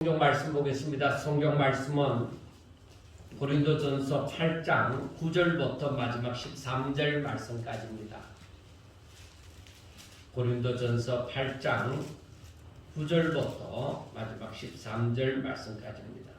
성경 말씀 보겠습니다. 성경 말씀은 고린도전서 8장 9절부터 마지막 13절 말씀까지입니다. 고린도전서 8장 9절부터 마지막 13절 말씀까지입니다.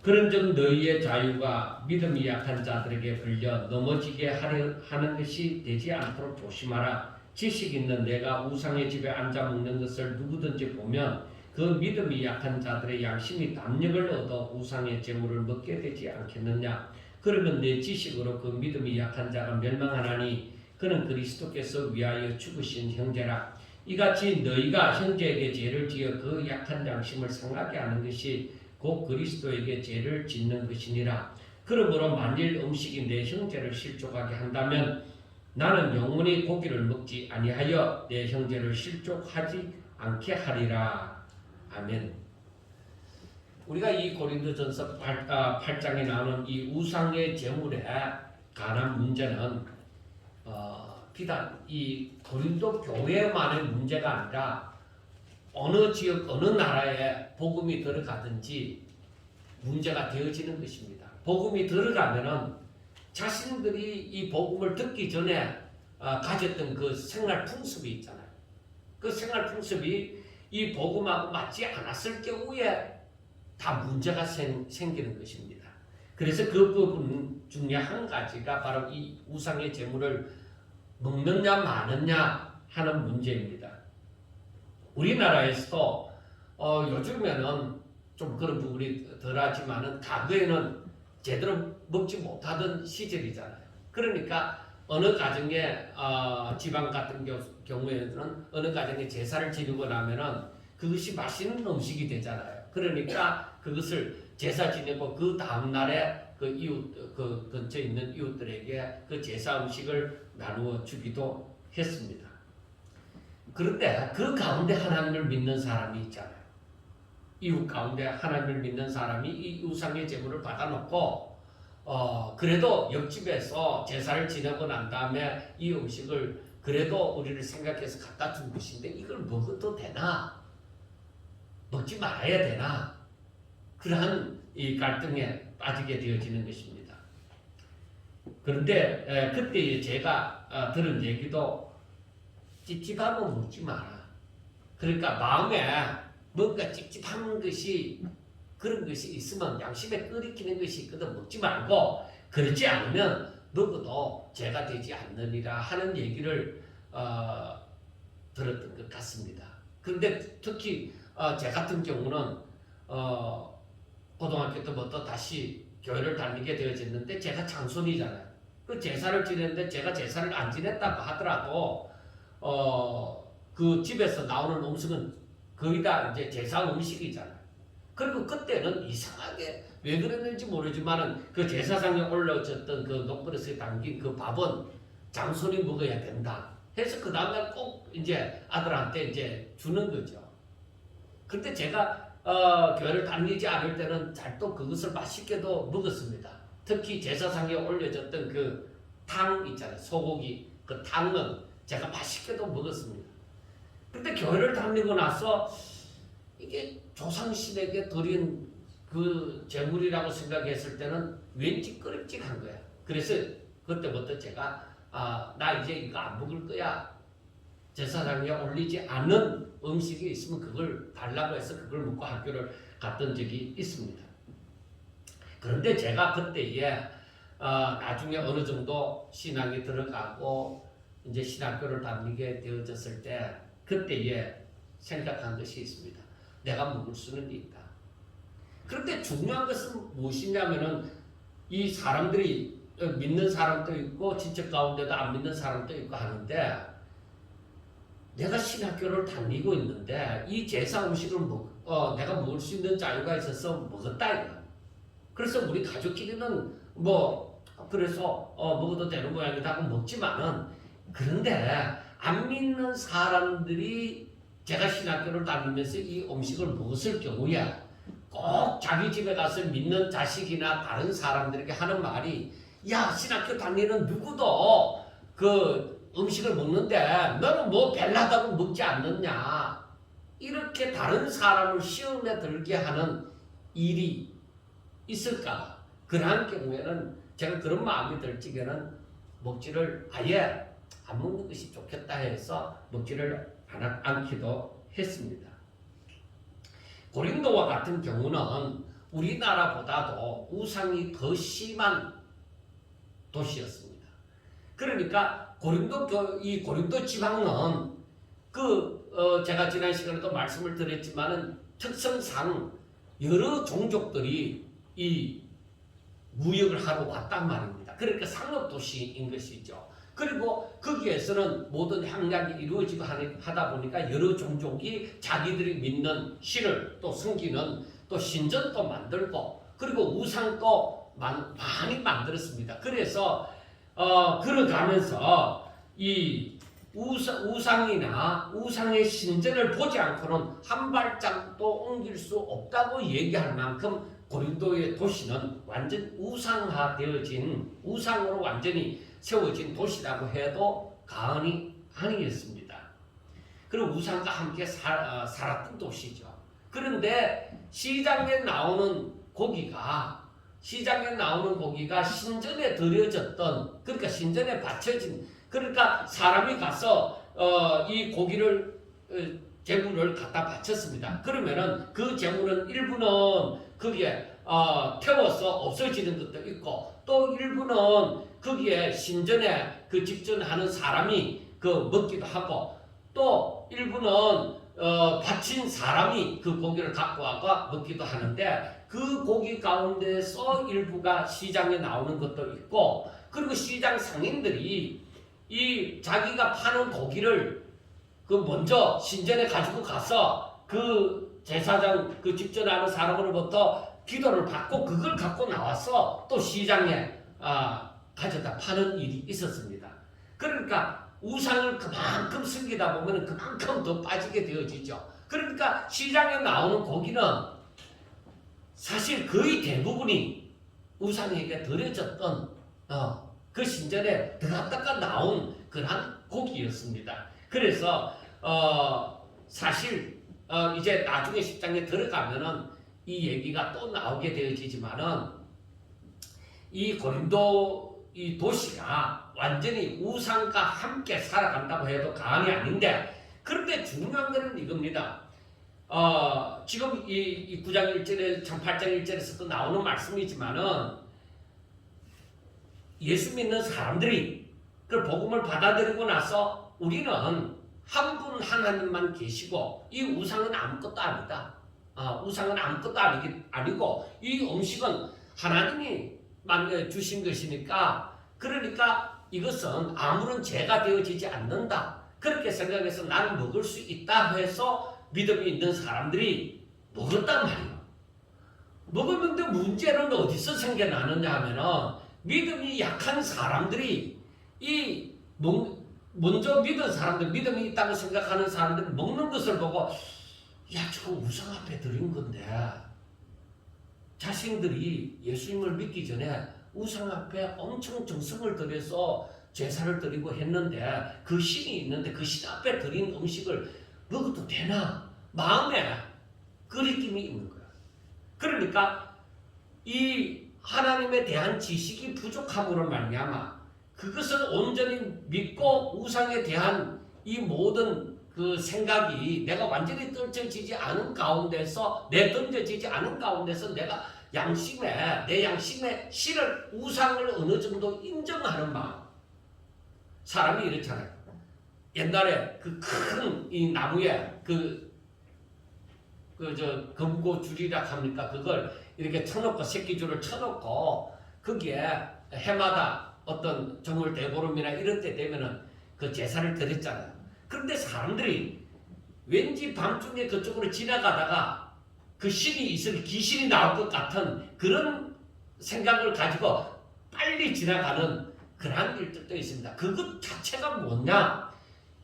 그런즉 너희의 자유가 믿음이 약한 자들에게 걸려 넘어지게 하는 것이 되지 않도록 조심하라. 지식 있는 내가 우상의 집에 앉아 먹는 것을 누구든지 보면 그 믿음이 약한 자들의 양심이 담력을 얻어 우상의 재물을 먹게 되지 않겠느냐. 그러면 내 지식으로 그 믿음이 약한 자가 멸망하나니 그는 그리스도께서 위하여 죽으신 형제라. 이같이 너희가 형제에게 죄를 지어 그 약한 양심을 상하게 하는 것이 곧 그리스도에게 죄를 짓는 것이니라. 그러므로 만일 음식이 내 형제를 실족하게 한다면 나는 영원히 고기를 먹지 아니하여 내 형제를 실족하지 않게 하리라. 아멘. 우리가 이 고린도전서 8장에 나오는 이 우상의 제물에 관한 문제는 비단 이 고린도 교회만의 문제가 아니라 어느 지역 어느 나라에 복음이 들어가든지 문제가 되어지는 것입니다. 복음이 들어가면은 자신들이 이 복음을 듣기 전에 가졌던 그 생활 풍습이 있잖아요. 그 생활 풍습이 이 복음하고 맞지 않았을 경우에 다 문제가 생기는 것입니다. 그래서 그 부분 중에 한 가지가 바로 이 우상의 제물을 먹느냐 마느냐 하는 문제입니다. 우리나라에서도 요즘에는 좀 그런 부분이 덜하지만은 과거에는 제대로 먹지 못하던 시절이잖아요. 그러니까 어느 가정에 지방 같은 경우에는 어느 가정에 제사를 지내고 나면은 그것이 맛있는 음식이 되잖아요. 그러니까 그것을 제사 지내고 그 다음 날에 그 이웃 그 근처에 있는 이웃들에게 그 제사 음식을 나누어 주기도 했습니다. 그런데 그 가운데 하나님을 믿는 사람이 있잖아요. 이웃 가운데 하나님을 믿는 사람이 이 우상의 제물을 받아놓고 그래도 옆집에서 제사를 지내고 난 다음에 이 음식을 그래도 우리를 생각해서 갖다 준 것인데 이걸 먹어도 되나? 먹지 말아야 되나? 그러한 이 갈등에 빠지게 되어지는 것입니다. 그런데 그때 제가 들은 얘기도 찝찝하면 먹지 마라. 그러니까 마음에 뭔가 찝찝한 것이 그런 것이 있으면 양심에 끓이키는 것이 있거든 먹지 말고 그렇지 않으면 먹어도 죄가 되지 않느니라 하는 얘기를 들었던 것 같습니다. 그런데 특히 제 같은 경우는 고등학교 때부터 다시 교회를 다니게 되어졌는데 제가 장손이잖아요. 그 제사를 지냈는데 제가 제사를 안 지냈다고 하더라도 그 집에서 나오는 음식은 거의 다 이제 제사 음식이잖아요. 그리고 그때는 이상하게 왜 그랬는지 모르지만은 그 제사상에 올려졌던 그 녹그릇에 담긴 그 밥은 장손이 먹어야 된다 해서 그 다음날 꼭 이제 아들한테 이제 주는 거죠. 근데 제가 교회를 다니지 않을 때는 잘 또 그것을 맛있게도 먹었습니다. 특히 제사상에 올려졌던 그 탕 있잖아요. 소고기 그 탕은 제가 맛있게도 먹었습니다. 근데 교회를 다니고 나서 이게 조상신에게 드린 그 제물이라고 생각했을 때는 왠지 끄림직한 거야. 그래서 그때부터 제가 나 이제 이거 안 먹을 거야. 제사상에 올리지 않은 음식이 있으면 그걸 달라고 해서 그걸 먹고 학교를 갔던 적이 있습니다. 그런데 제가 그때에 나중에 어느 정도 신앙이 들어가고 이제 신학교를 다니게 되어졌을 때 그때에 생각한 것이 있습니다. 내가 먹을 수는 있다. 그런데 중요한 것은 무엇이냐면은 이 사람들이 믿는 사람도 있고 친척 가운데도 안 믿는 사람도 있고 하는데 내가 신학교를 다니고 있는데 이 제사 음식을 내가 먹을 수 있는 자유가 있어서 먹었다 이거. 그래서 우리 가족끼리는 그래서 먹어도 되는 모양이다 하고 먹지만은 그런데 안 믿는 사람들이 제가 신학교를 다니면서 이 음식을 먹었을 경우에 꼭 자기 집에 가서 믿는 자식이나 다른 사람들에게 하는 말이 야 신학교 다니는 누구도 그 음식을 먹는데 너는 뭐 별나다고 먹지 않느냐 이렇게 다른 사람을 시험에 들게 하는 일이 있을까? 그러한 경우에는 제가 그런 마음이 들 적에는 먹지를 아예 안 먹는 것이 좋겠다 해서 먹지를 않기도 했습니다. 고린도와 같은 경우는 우리나라보다도 우상이 더 심한 도시였습니다. 그러니까 고린도 지방은 제가 지난 시간에도 말씀을 드렸지만은 특성상 여러 종족들이 이 무역을 하러 왔단 말입니다. 그러니까 상업 도시인 것이죠. 그리고 거기에서는 모든 향락이 이루어지고 하다 보니까 여러 종족이 자기들이 믿는 신을 또 섬기는 또 신전도 만들고 그리고 우상도 많이 만들었습니다. 그래서 걸어가면서 이 우상이나 우상의 신전을 보지 않고는 한 발짝도 옮길 수 없다고 얘기할 만큼 고린도의 도시는 완전 우상화되어진 우상으로 완전히 세워진 도시라고 해도 과언이 아니겠습니다. 그리고 우상과 함께 살았던 도시죠. 그런데 시장에 나오는 고기가 신전에 드려졌던 그러니까 신전에 바쳐진 그러니까 사람이 가서 이 고기를 제물을 갖다 바쳤습니다. 그러면은 그 제물은 일부는 거기에 태워서 없어지는 것도 있고 또 일부는 거기에 신전에 그 직전하는 사람이 먹기도 하고 또 일부는 바친 사람이 그 고기를 갖고 와가 먹기도 하는데 그 고기 가운데서 일부가 시장에 나오는 것도 있고 그리고 시장 상인들이 이 자기가 파는 고기를 먼저 신전에 가지고 가서 그 제사장 그 직전하는 사람으로부터 기도를 받고 그걸 갖고 나와서 또 시장에 가져다 파는 일이 있었습니다. 그러니까 우상을 그만큼 섬기다 보면 그만큼 더 빠지게 되어지죠. 그러니까 시장에 나오는 고기는 사실 거의 대부분이 우상에게 드려졌던 그 신전에 들어갔다가 나온 그런 고기였습니다. 그래서 사실 이제 나중에 10장에 들어가면은 이 얘기가 또 나오게 되어지지만은 이 고린도 이 도시가 완전히 우상과 함께 살아간다고 해도 과언이 아닌데 그런데 중요한 것은 이겁니다. 지금 이 9장 1절에 참 8장 1절에서도 나오는 말씀이지만은 예수 믿는 사람들이 그 복음을 받아들이고 나서 우리는 한 분 하나님만 계시고 이 우상은 아무것도 아니다. 우상은 아무것도 아니고 이 음식은 하나님이 만들어 주신 것이니까 그러니까 이것은 아무런 죄가 되어지지 않는다. 그렇게 생각해서 나는 먹을 수 있다 해서 믿음이 있는 사람들이 먹었단 말이에요. 먹었는데 문제는 어디서 생겨나느냐 하면은 믿음이 약한 사람들이 먼저 믿은 사람들, 믿음이 있다고 생각하는 사람들이 먹는 것을 보고 저거 우상 앞에 드린 건데 자신들이 예수님을 믿기 전에 우상 앞에 엄청 정성을 들여서 제사를 드리고 했는데 그 신이 있는데 그 신 앞에 드린 음식을 먹어도 되나? 마음에 거리낌이 있는 거야. 그러니까 이 하나님에 대한 지식이 부족함으로 말미암아 그것을 온전히 믿고 우상에 대한 이 모든 그 생각이 내가 완전히 떨쳐지지 않은 가운데서 내던져지지 않은 가운데서 내가 내 양심의 실을 우상을 어느 정도 인정하는 마음. 사람이 이렇잖아요. 옛날에 그 큰 이 나무에 금고 줄이라 합니까? 그걸 이렇게 쳐놓고 새끼줄을 쳐놓고 거기에 해마다 어떤 정월 대보름이나 이럴 때 되면은 그 제사를 드렸잖아요. 그런데 사람들이 왠지 밤중에 그쪽으로 지나가다가 그 신이 있을 귀신이 나올 것 같은 그런 생각을 가지고 빨리 지나가는 그런 일들도 있습니다. 그것 자체가 뭐냐?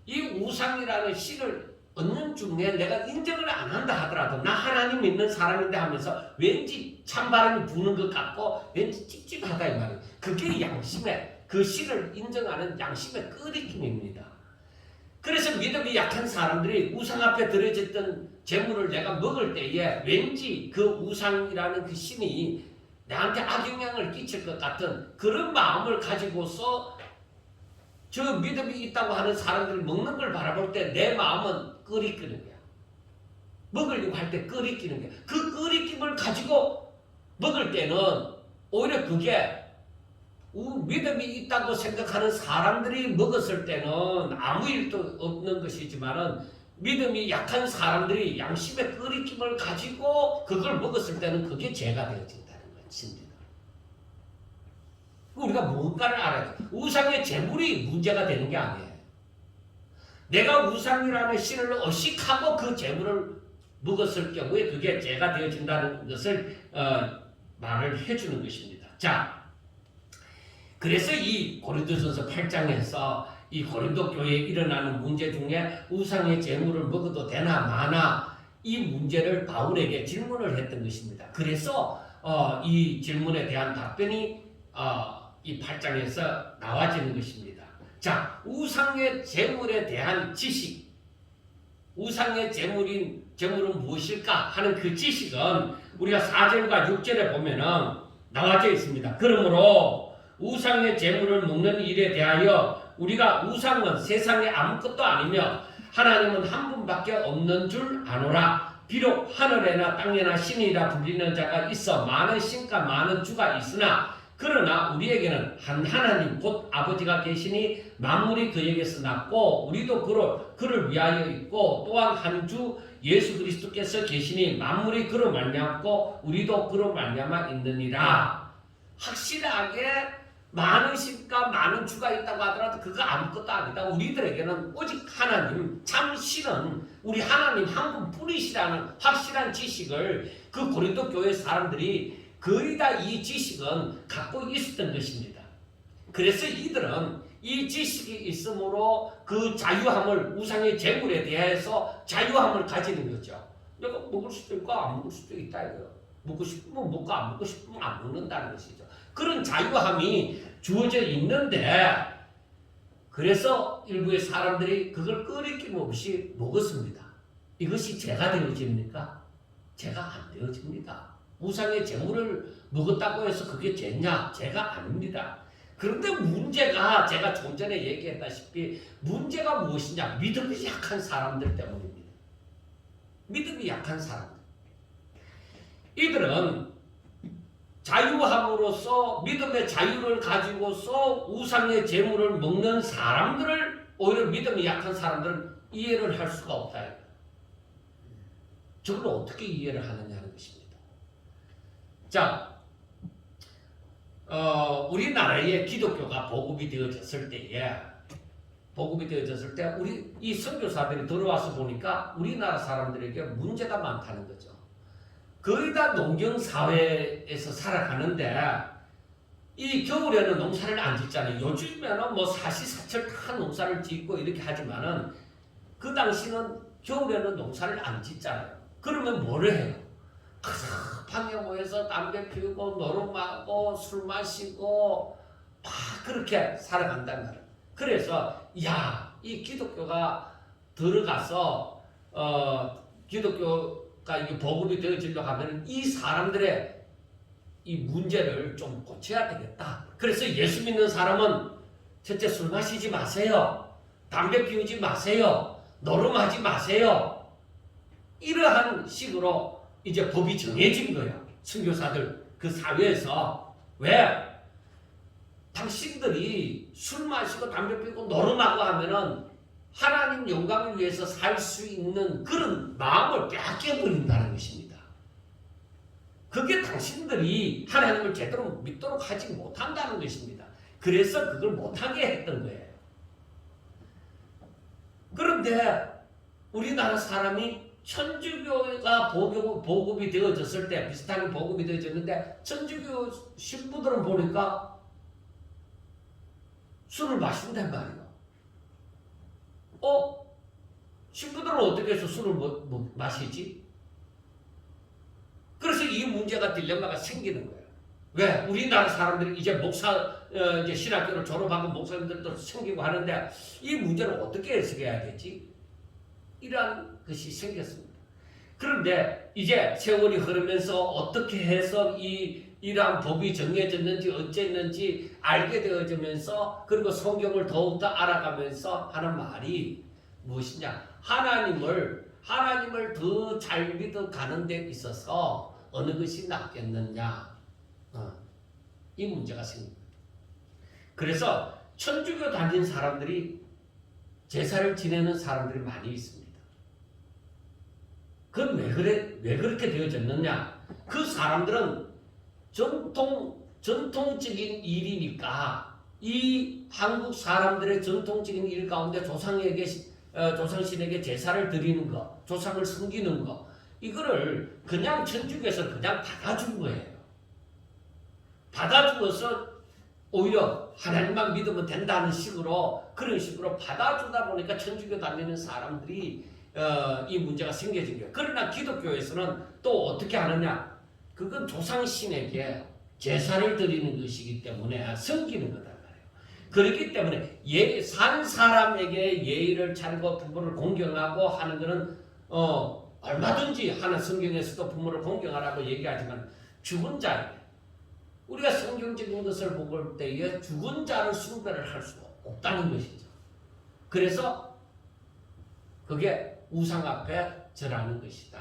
이 우상이라는 신을 얻는 중에 내가 인정을 안 한다 하더라도 나 하나님 믿는 사람인데 하면서 왠지 찬바람이 부는 것 같고 왠지 찝찝하다 이 말이에요. 그게 양심의 그 신을 인정하는 양심의 끄리낌입니다. 그래서 믿음이 약한 사람들이 우상 앞에 드려졌던 재물을 내가 먹을 때에 왠지 그 우상이라는 그 신이 나한테 악영향을 끼칠 것 같은 그런 마음을 가지고서 저 믿음이 있다고 하는 사람들이 먹는 걸 바라볼 때 내 마음은 끓이끼는 거야. 먹으려고 할 때 끓이끼는 거야. 그 끓이김을 가지고 먹을 때는 오히려 그게 믿음이 있다고 생각하는 사람들이 먹었을 때는 아무 일도 없는 것이지만은 믿음이 약한 사람들이 양심의 끓이김을 가지고 그걸 먹었을 때는 그게 죄가 되어진다는 것입니다. 우리가 뭔가를 알아야 돼. 우상의 재물이 문제가 되는 게 아니에요. 내가 우상이라는 신을 의식하고 그 재물을 먹었을 경우에 그게 죄가 되어진다는 것을 말을 해주는 것입니다. 자, 그래서 이 고린도전서 8장에서 이 고린도 교회에 일어나는 문제 중에 우상의 재물을 먹어도 되나 마나 이 문제를 바울에게 질문을 했던 것입니다. 그래서 이 질문에 대한 답변이 이 8장에서 나와지는 것입니다. 자, 우상의 재물에 대한 지식, 우상의 재물은 무엇일까 하는 그 지식은 우리가 4절과 6절에 보면은 나와져 있습니다. 그러므로 우상의 재물을 먹는 일에 대하여 우리가 우상은 세상에 아무것도 아니며 하나님은 한 분밖에 없는 줄 아노라. 비록 하늘에나 땅에나 신이라 불리는 자가 있어 많은 신과 많은 주가 있으나 그러나 우리에게는 한 하나님 곧 아버지가 계시니 만물이 그에게서 났고 우리도 그를 위하여 있고 또한 한 주 예수 그리스도께서 계시니 만물이 그로 말미암고 우리도 그로 말미암아 있느니라. 확실하게 많은 신과 많은 주가 있다고 하더라도 그거 아무것도 아니다. 우리들에게는 오직 하나님 참 신은 우리 하나님 한 분뿐이시라는 확실한 지식을 그 고린도 교회 사람들이 거의 다 이 지식은 갖고 있었던 것입니다. 그래서 이들은 이 지식이 있으므로 그 자유함을 우상의 재물에 대해서 자유함을 가지는 거죠. 내가 먹을 수도 있고 안 먹을 수도 있다 이거요. 먹고 싶으면 먹고 안 먹고 싶으면 안 먹는다는 것이죠. 그런 자유함이 주어져 있는데 그래서 일부의 사람들이 그걸 끓이김 없이 먹었습니다. 이것이 죄가 되어집니까? 죄가 안 되어집니다. 우상의 재물을 먹었다고 해서 그게 죄냐? 죄가 아닙니다. 그런데 문제가 제가 좀 전에 얘기했다시피 문제가 무엇이냐? 믿음이 약한 사람들 때문입니다. 믿음이 약한 사람들. 이들은 자유함으로써 믿음의 자유를 가지고서 우상의 재물을 먹는 사람들을 오히려 믿음이 약한 사람들은 이해를 할 수가 없다. 저걸 어떻게 이해를 하느냐는 것입니다. 자, 우리나라에 기독교가 보급이 되어졌을 때에 우리 이 선교사들이 들어와서 보니까 우리나라 사람들에게 문제가 많다는 거죠. 거의 다 농경사회에서 살아가는데 이 겨울에는 농사를 안 짓잖아요. 요즘에는 뭐 사시사철 다 농사를 짓고 이렇게 하지만은 그 당시는 겨울에는 농사를 안 짓잖아요. 그러면 뭐를 해요? 방에 모여서 담배 피우고 노름하고 술 마시고 막 그렇게 살아간단 말이에요. 그래서 이 기독교가 들어가서 기독교가 이게 보급이 되어지려고 하면 이 사람들의 이 문제를 좀 고쳐야 되겠다. 그래서 예수 믿는 사람은 첫째 술 마시지 마세요. 담배 피우지 마세요. 노름하지 마세요. 이러한 식으로 이제 법이 정해진 거예요. 선교사들 그 사회에서. 왜? 당신들이 술 마시고 담배 피우고 노름하고 하면은 하나님 영광을 위해서 살 수 있는 그런 마음을 빼앗겨버린다는 것입니다. 그게 당신들이 하나님을 제대로 믿도록 하지 못한다는 것입니다. 그래서 그걸 못하게 했던 거예요. 그런데 우리나라 사람이 천주교가 보급이 되어졌을 때 비슷하게 보급이 되어졌는데 천주교 신부들은 보니까 술을 마신단 말이에요. 신부들은 어떻게 해서 술을 마시지? 그래서 이 문제가 딜레마가 생기는 거예요. 왜? 우리나라 사람들이 이제 이제 신학교를 졸업하고 목사님들도 생기고 하는데 이 문제를 어떻게 해석해야 되지? 이러한 것이 생겼습니다. 그런데 이제 세월이 흐르면서 어떻게 해서 이러한 법이 정해졌는지 어쨌는지 알게 되어지면서 그리고 성경을 더욱더 알아가면서 하는 말이 무엇이냐? 하나님을 더 잘 믿어가는 데 있어서 어느 것이 낫겠느냐? 이 문제가 생깁니다. 그래서 천주교 다닌 사람들이 제사를 지내는 사람들이 많이 있습니다. 그건 왜 그렇게 되어졌느냐? 그 사람들은 전통적인 일이니까 이 한국 사람들의 전통적인 일 가운데 조상신에게 제사를 드리는 것, 조상을 섬기는 것, 이거를 그냥 천주교에서 그냥 받아준 거예요. 받아주어서 오히려 하나님만 믿으면 된다는 식으로 그런 식으로 받아주다 보니까 천주교 다니는 사람들이 이 문제가 생겨진 거예요. 그러나 기독교에서는 또 어떻게 하느냐? 그건 조상신에게 제사를 드리는 것이기 때문에 섬기는 거다 말이에요. 그렇기 때문에 산 사람에게 예의를 차리고 부모를 공경하고 하는 것은 얼마든지 하는 성경에서도 부모를 공경하라고 얘기하지만 죽은 자에게 우리가 성경적인 것을 볼 때에 죽은 자를 숭배를 할 수가 없다는 것이죠. 그래서 그게 우상 앞에 절하는 것이다.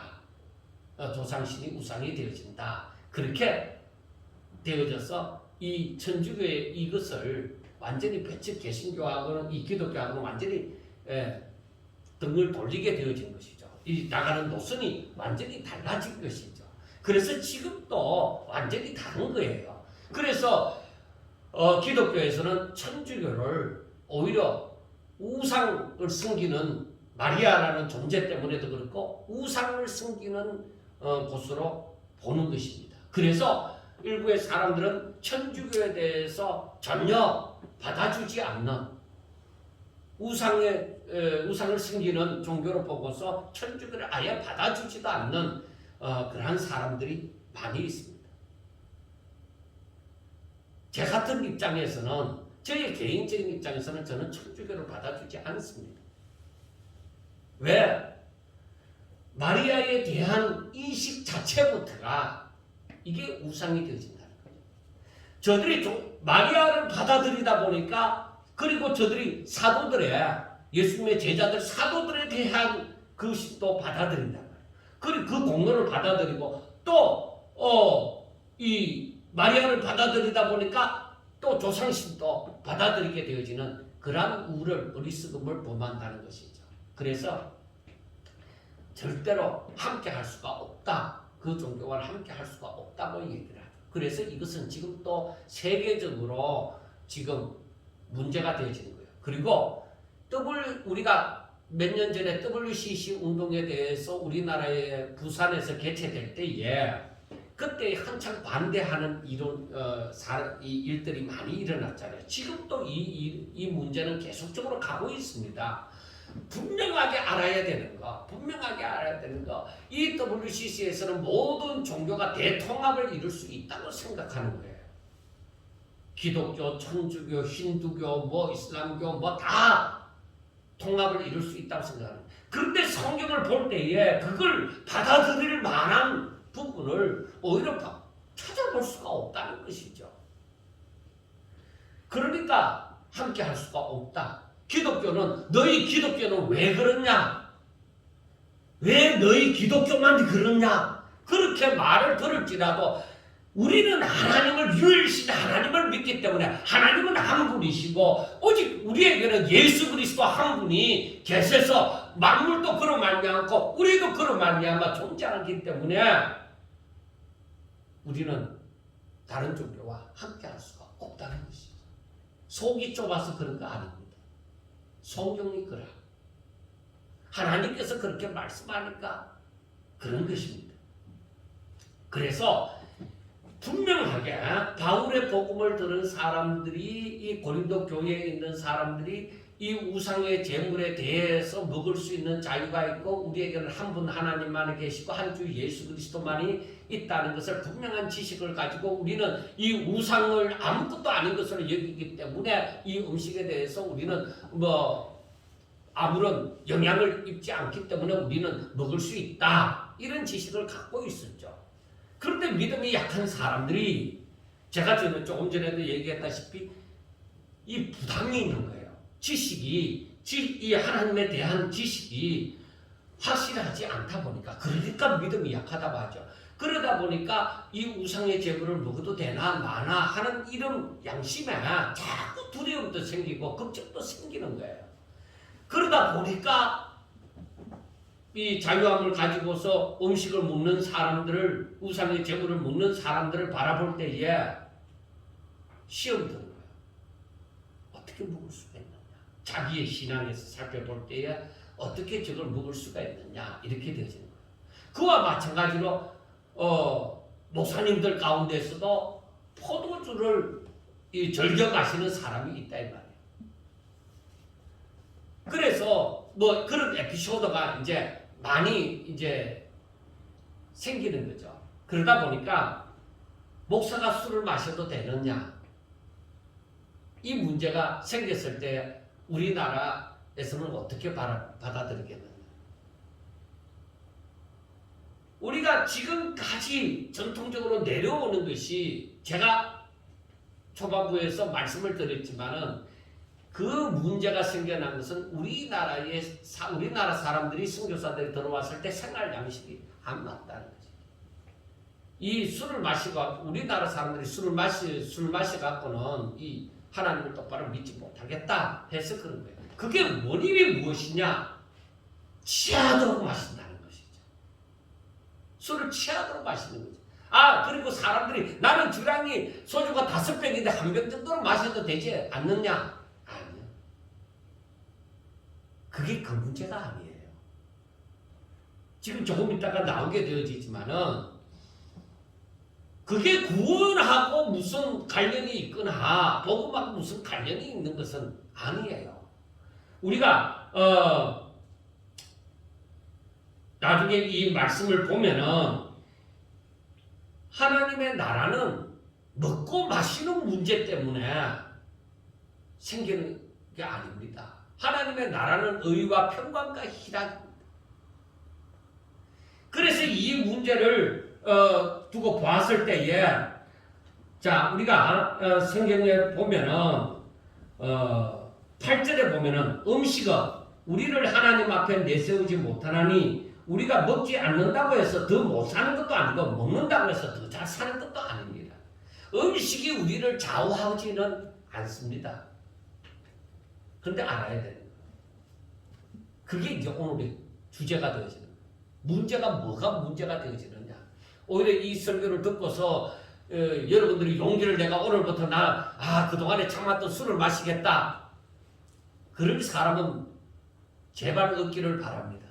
조상신이 우상이 되어진다. 그렇게 되어져서 이 천주교의 이것을 완전히 개신교하고는 이 기독교하고는 완전히 등을 돌리게 되어진 것이죠. 이 나가는 노선이 완전히 달라진 것이죠. 그래서 지금도 완전히 다른 거예요. 그래서 기독교에서는 천주교를 오히려 우상을 섬기는 마리아라는 존재 때문에도 그렇고 우상을 섬기는 곳으로 보는 것입니다. 그래서 일부의 사람들은 천주교에 대해서 전혀 받아주지 않는 우상을 섬기는 종교로 보고서 천주교를 아예 받아주지도 않는 그러한 사람들이 많이 있습니다. 제 같은 입장에서는 저의 개인적인 입장에서는 저는 천주교를 받아주지 않습니다. 왜? 마리아에 대한 인식 자체부터가 이게 우상이 되어진다는 거죠. 저들이 마리아를 받아들이다 보니까 그리고 저들이 예수님의 제자들 사도들에 대한 그것이 또 받아들인단 말이에요. 그리고 그 공로를 받아들이고 또 이 마리아를 받아들이다 보니까 또 조상신도 받아들이게 되어지는 그러한 어리석음을 범한다는 것이죠. 그래서 절대로 함께 할 수가 없다. 그 종교와 함께 할 수가 없다고 얘기를 하죠. 그래서 이것은 지금 또 세계적으로 지금 문제가 되어지는 거예요. 그리고 우리가 몇 년 전에 WCC 운동에 대해서 우리나라의 부산에서 개최될 때에 그때 한창 반대하는 일들이 많이 일어났잖아요. 지금도 이 문제는 계속적으로 가고 있습니다. 분명하게 알아야 되는 거. 이 WCC에서는 모든 종교가 대통합을 이룰 수 있다고 생각하는 거예요. 기독교, 천주교, 힌두교, 이슬람교 다 통합을 이룰 수 있다고 생각하는 거예요. 그런데 성경을 볼 때에 그걸 받아들일 만한 부분을 오히려 찾아볼 수가 없다는 것이죠. 그러니까 함께 할 수가 없다. 너희 기독교는 왜 그러냐? 왜 너희 기독교만 그러냐? 그렇게 말을 들을지라도 우리는 유일신 하나님을 믿기 때문에 하나님은 한 분이시고 오직 우리에게는 예수 그리스도 한 분이 계셔서 만물도 그로 말미암고 우리도 그로 말미암아 존재하기 때문에 우리는 다른 종교와 함께 할 수가 없다는 것이죠. 속이 좁아서 그런 거 아닙니다. 성경이 그래. 하나님께서 그렇게 말씀하니까 그런 것입니다. 그래서 분명하게 바울의 복음을 들은 사람들이 이 고린도 교회에 있는 사람들이 이 우상의 제물에 대해서 먹을 수 있는 자유가 있고 우리에게는 한 분 하나님만이 계시고 한 주 예수 그리스도만이 있다는 것을 분명한 지식을 가지고 우리는 이 우상을 아무것도 아닌 것으로 여기기 때문에 이 음식에 대해서 우리는 아무런 영향을 입지 않기 때문에 우리는 먹을 수 있다. 이런 지식을 갖고 있었죠. 그런데 믿음이 약한 사람들이 제가 조금 전에도 얘기했다시피 이 부담이 있는 거예요. 이 하나님에 대한 지식이 확실하지 않다 보니까 그러니까 믿음이 약하다고 하죠. 그러다 보니까 이 우상의 제물을 먹어도 되나 마나 하는 이런 양심에 자꾸 두려움도 생기고 걱정도 생기는 거예요. 그러다 보니까 이 자유함을 가지고서 음식을 먹는 사람들을 우상의 제물을 먹는 사람들을 바라볼 때에 시험 드는 거예요. 어떻게 먹을 수가 있느냐. 자기의 신앙에서 살펴볼 때에 어떻게 저걸 먹을 수가 있느냐 이렇게 되어지는 거예요. 그와 마찬가지로 목사님들 가운데서도 포도주를 즐겨 마시는 사람이 있다 이 말이에요. 그래서 그런 에피소드가 이제 많이 이제 생기는 거죠. 그러다 보니까 목사가 술을 마셔도 되느냐 이 문제가 생겼을 때 우리나라에서는 어떻게 받아들이겠느냐. 우리가 지금까지 전통적으로 내려오는 것이 제가 초반부에서 말씀을 드렸지만은 그 문제가 생겨난 것은 우리나라 사람들이 선교사들이 들어왔을 때 생활 양식이 안 맞다는 거지. 이 술을 마시고 우리나라 사람들이 술을 마셔갖고는 이 하나님을 똑바로 믿지 못하겠다 해서 그런 거예요. 그게 원인이 무엇이냐? 취하도록 마신다는 것이죠. 술을 취하도록 마시는 거죠. 그리고 사람들이 나는 주량이 소주가 5병인데 1병 정도로 마셔도 되지 않느냐? 그게 그 문제가 아니에요. 지금 조금 있다가 나오게 되어지지만은 그게 구원하고 무슨 관련이 있거나 복음하고 무슨 관련이 있는 것은 아니에요. 우리가 나중에 이 말씀을 보면은 하나님의 나라는 먹고 마시는 문제 때문에 생기는 게 아닙니다. 하나님의 나라는 의와 평강과 희락입니다. 그래서 이 문제를 두고 봤을 때에 자 우리가 성경에 보면은 8절에 보면은 음식은 우리를 하나님 앞에 내세우지 못하나니 우리가 먹지 않는다고 해서 더 못 사는 것도 아니고 먹는다고 해서 더 잘 사는 것도 아닙니다. 음식이 우리를 좌우하지는 않습니다. 그런데 알아야 되는 거예요. 그게 이제 오늘의 주제가 되어지는 거예요. 문제가 뭐가 문제가 되어지느냐. 오히려 이 설교를 듣고서 여러분들이 용기를 내가 오늘부터 그동안에 참았던 술을 마시겠다. 그런 사람은 제발 얻기를 바랍니다.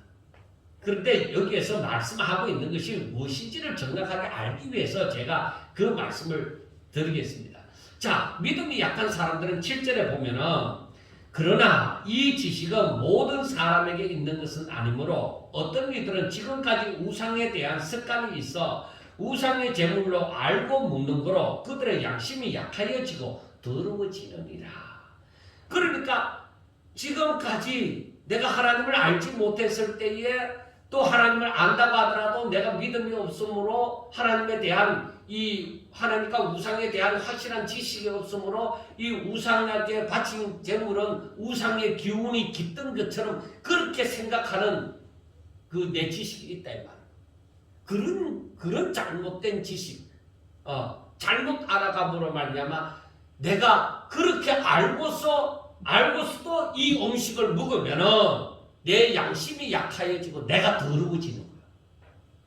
그런데 여기에서 말씀하고 있는 것이 무엇인지를 정확하게 알기 위해서 제가 그 말씀을 드리겠습니다. 자, 믿음이 약한 사람들은 7절에 보면은 그러나 이 지식은 모든 사람에게 있는 것은 아니므로 어떤 이들은 지금까지 우상에 대한 습관이 있어 우상의 제물로 알고 묻는 거로 그들의 양심이 약하여지고 더러워지느니라. 그러니까 지금까지 내가 하나님을 알지 못했을 때에 또 하나님을 안다고 하더라도 내가 믿음이 없으므로 하나님에 대한 이 하나님과 우상에 대한 확실한 지식이 없으므로 이 우상에게 바친 제물은 우상의 기운이 깃든 것처럼 그렇게 생각하는 그 내 지식이 있다 이 말이에요. 그런 잘못된 지식, 잘못 알아감으로 말미암아 내가 그렇게 알고서도 이 음식을 먹으면은 내 양심이 약해지고 내가 더러워지는 거야.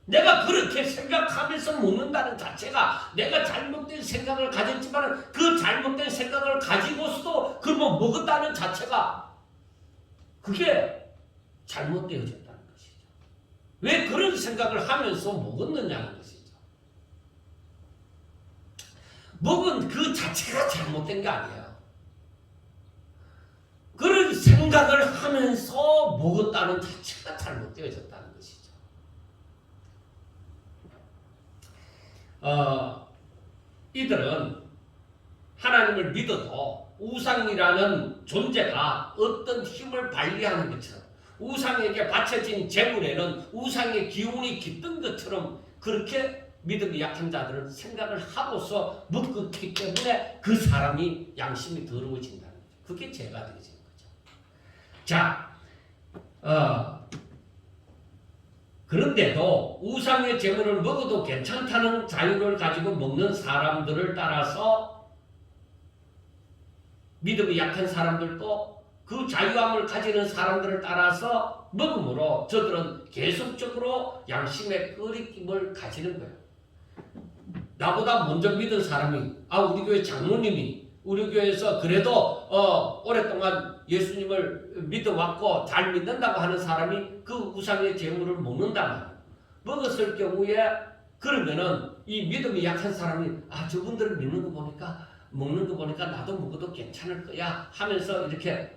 내가 그렇게 생각하면서 먹는다는 자체가 내가 잘못된 생각을 가졌지만 그 잘못된 생각을 가지고서도 그걸 먹었다는 자체가 그게 잘못되어졌다는 것이죠. 왜 그런 생각을 하면서 먹었느냐는 것이죠. 먹은 그 자체가 잘못된 게 아니에요. 그런 생각을 하면서 먹었다는 자체가 잘못되어졌다는 것이죠. 이들은 하나님을 믿어도 우상이라는 존재가 어떤 힘을 발휘하는 것처럼, 우상에게 바쳐진 재물에는 우상의 기운이 깃든 것처럼 그렇게 믿음이 약한 자들은 생각을 하고서 먹었기 때문에 그 사람이 양심이 더러워진다는 거죠. 그게 죄가 되어지는 거죠. 자, 그런데도 우상의 재물을 먹어도 괜찮다는 자유를 가지고 먹는 사람들을 따라서 믿음이 약한 사람들도 그 자유함을 가지는 사람들을 따라서 먹음으로 저들은 계속적으로 양심의 끄리낌을 가지는 거예요. 나보다 먼저 믿은 사람이, 우리 교회 장로님이 우리 교회에서 그래도 오랫동안 예수님을 믿어왔고 잘 믿는다고 하는 사람이 그 우상의 재물을 먹는다면, 먹었을 경우에 그러면은 이 믿음이 약한 사람이 저분들을 먹는 거 보니까 나도 먹어도 괜찮을 거야 하면서 이렇게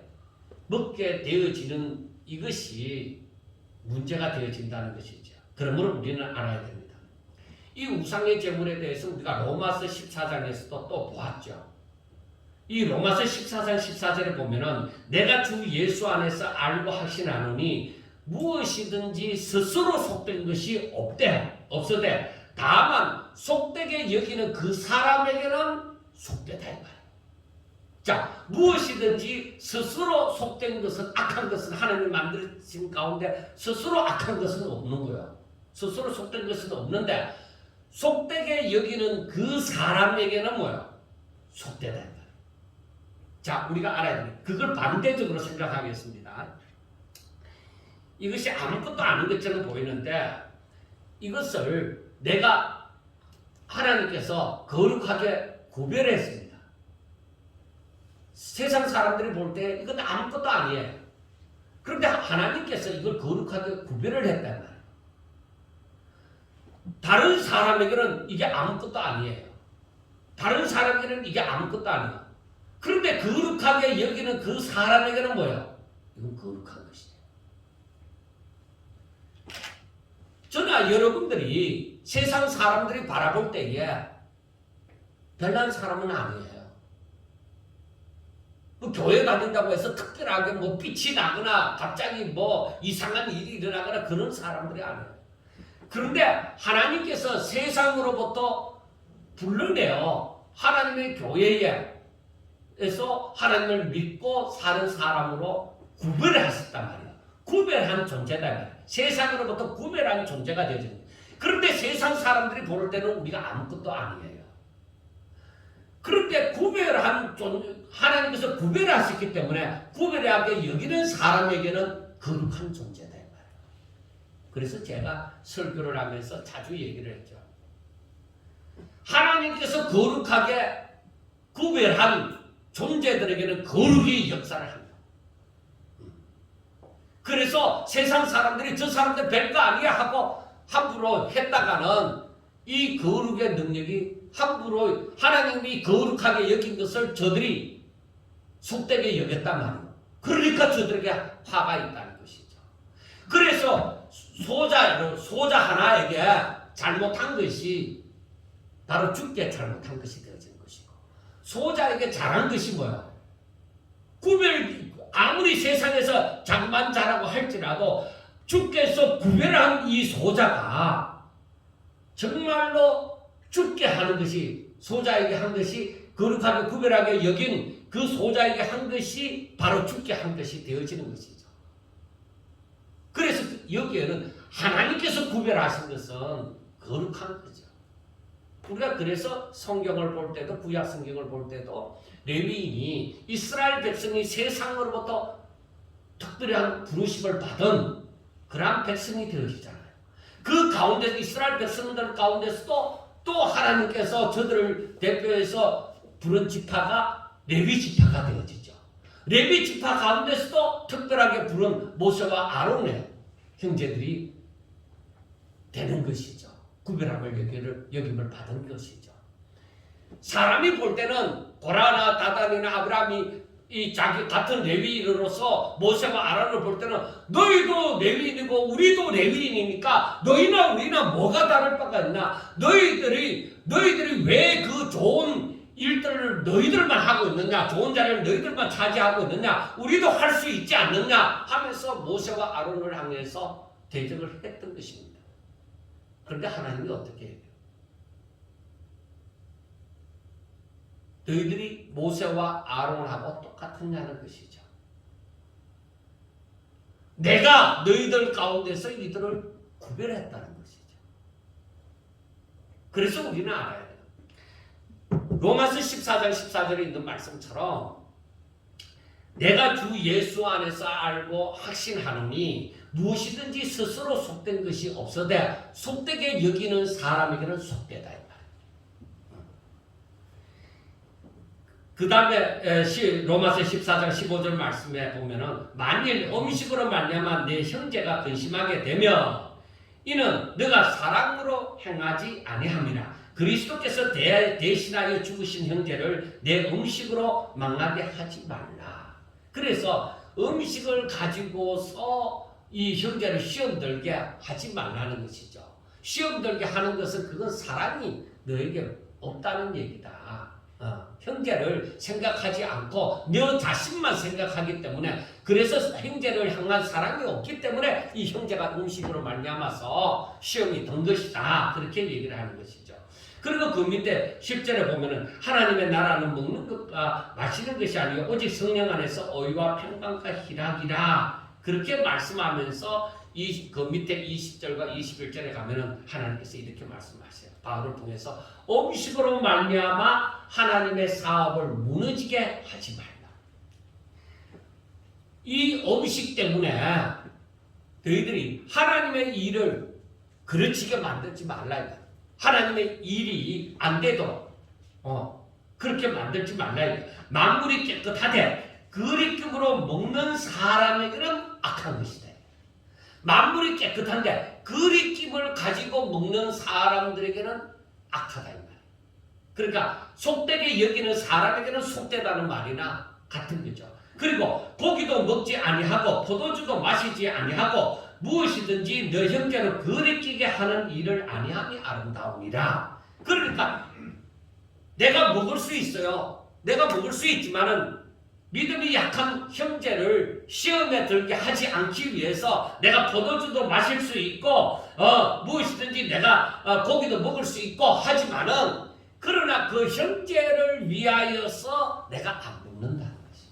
먹게 되어지는 이것이 문제가 되어진다는 것이죠. 그러므로 우리는 알아야 됩니다. 이 우상의 재물에 대해서 우리가 로마서 14장에서도 또 보았죠. 이 로마서 14장 14절에 보면은 내가 주 예수 안에서 알고 확신하노니 무엇이든지 스스로 속된 것이 없으되 다만 속되게 여기는 그 사람에게는 속되다 이 말이에요. 자, 무엇이든지 스스로 속된 것은, 악한 것은 하나님이 만드신 가운데 스스로 악한 것은 없는 거예요. 스스로 속된 것은 없는데 속되게 여기는 그 사람에게는 뭐예요? 속되다 이 말이에요. 자, 우리가 알아야 됩니다. 그걸 반대적으로 생각하겠습니다. 이것이 아무것도 아닌 것처럼 보이는데 이것을 내가 하나님께서 거룩하게 구별했습니다. 세상 사람들이 볼 때 이건 아무것도 아니에요. 그런데 하나님께서 이걸 거룩하게 구별을 했단 말이에요. 다른 사람에게는 이게 아무것도 아니에요. 다른 사람에게는 이게 아무것도 아니에요. 그런데 거룩하게 여기는 그 사람에게는 뭐예요? 이건 거룩한 것이에요. 저나 여러분들이 세상 사람들이 바라볼 때에 별난 사람은 아니에요. 교회 다닌다고 해서 특별하게 빛이 나거나 갑자기 이상한 일이 일어나거나 그런 사람들이 아니에요. 그런데 하나님께서 세상으로부터 불러내어 하나님의 교회에서 하나님을 믿고 사는 사람으로 구별을 하셨단 말이에요. 구별한 존재다 말이에요. 세상으로부터 구별한 존재가 되어집니다. 그런데 세상 사람들이 볼 때는 우리가 아무것도 아니에요. 그런데 하나님께서 구별하셨기 때문에 구별하게 여기는 사람에게는 거룩한 존재다 말이에요. 그래서 제가 설교를 하면서 자주 얘기를 했죠. 하나님께서 거룩하게 구별한 존재들에게는 거룩이 역사를 합니다. 그래서 세상 사람들이 저 사람들 별거 아니야 하고 함부로 했다가는 이 거룩의 능력이 함부로 하나님이 거룩하게 여긴 것을 저들이 속되게 여겼단 말이에요. 그러니까 저들에게 화가 있다는 것이죠. 그래서 소자 하나에게 잘못한 것이 바로 죽게 잘못한 것이 되어진 것이고, 소자에게 잘한 것이 뭐야? 아무리 세상에서 장만 잘하고 할지라도 주께서 구별한 이 소자가 정말로 죽게 하는 것이, 소자에게 한 것이, 거룩하게 구별하게 여긴 그 소자에게 한 것이 바로 죽게 한 것이 되어지는 것이죠. 그래서 여기에는 하나님께서 구별하신 것은 거룩한 거죠. 우리가 그래서 성경을 볼 때도, 구약 성경을 볼 때도 레위인이 이스라엘 백성이 세상으로부터 특별한 부르심을 받은 그러한 백성이 되어지잖아요. 그 가운데 이스라엘 백성들 가운데서도 또 하나님께서 저들을 대표해서 부른 지파가 레위 지파가 되어지죠. 레위 지파 가운데서도 특별하게 부른 모세와 아론의 형제들이 되는 것이죠. 구별함을 여김을 받은 것이죠. 사람이 볼 때는 고라나 다단이나 아브라함이 이 자기 같은 레위인으로서 모세와 아론을 볼 때는 너희도 레위인이고 우리도 레위인이니까 너희나 우리나 뭐가 다를 바가 있나? 너희들이 왜 그 좋은 일들을 너희들만 하고 있느냐? 좋은 자리를 너희들만 차지하고 있느냐? 우리도 할 수 있지 않느냐? 하면서 모세와 아론을 향해서 대적을 했던 것입니다. 그런데 하나님이 어떻게 해요? 너희들이 모세와 아론하고 똑같으냐는 것이죠. 내가 너희들 가운데서 이들을 구별했다는 것이죠. 그래서 우리는 알아야 돼요. 로마서 14장 14절에 있는 말씀처럼 내가 주 예수 안에서 알고 확신하노니 무엇이든지 스스로 속된 것이 없어되 속되게 여기는 사람에게는 속되다. 그 다음에 로마서 14장 15절 말씀에 보면은 만일 음식으로 말미암아 내 형제가 근심하게 되면 이는 너가 사랑으로 행하지 아니함이라. 그리스도께서 대신하여 죽으신 형제를 내 음식으로 망하게 하지 말라. 그래서 음식을 가지고서 이 형제를 시험 들게 하지 말라는 것이죠. 시험 들게 하는 것은 그건 사랑이 너에게 없다는 얘기다. 형제를 생각하지 않고 너 자신만 생각하기 때문에, 그래서 형제를 향한 사랑이 없기 때문에 이 형제가 음식으로 말미암아서 시험이 든 것이다. 그렇게 얘기를 하는 것이죠. 그리고 그 밑에 10절에 보면은 하나님의 나라는 먹는 것과 마시는 것이 아니요 오직 성령 안에서 의와 평강과 희락이라. 그렇게 말씀하면서 그 밑에 20절과 21절에 가면은 하나님께서 이렇게 말씀하세요. 바울을 통해서 음식으로 말미암아 하나님의 사업을 무너지게 하지 말라. 이 음식 때문에 너희들이 하나님의 일을 그르치게 만들지 말라. 하나님의 일이 안 되도록 그렇게 만들지 말라. 만물이 깨끗하되 그리낌으로 먹는 사람에게는 악한 것이다. 만물이 깨끗한데 그리낌을 가지고 먹는 사람들에게는 악하다. 이 말이에요. 그러니까 속되게 여기는 사람에게는 속되다는 말이나 같은 거죠. 그리고 고기도 먹지 아니하고 포도주도 마시지 아니하고 무엇이든지 너 형제로 거리끼게 하는 일을 아니함이 아름다우니라. 그러니까 내가 먹을 수 있어요. 내가 먹을 수 있지만은 믿음이 약한 형제를 시험에 들게 하지 않기 위해서 내가 포도주도 마실 수 있고 무엇이든지 내가 고기도 먹을 수 있고 하지만은, 그러나 그 형제를 위하여서 내가 안 먹는다는 것이죠.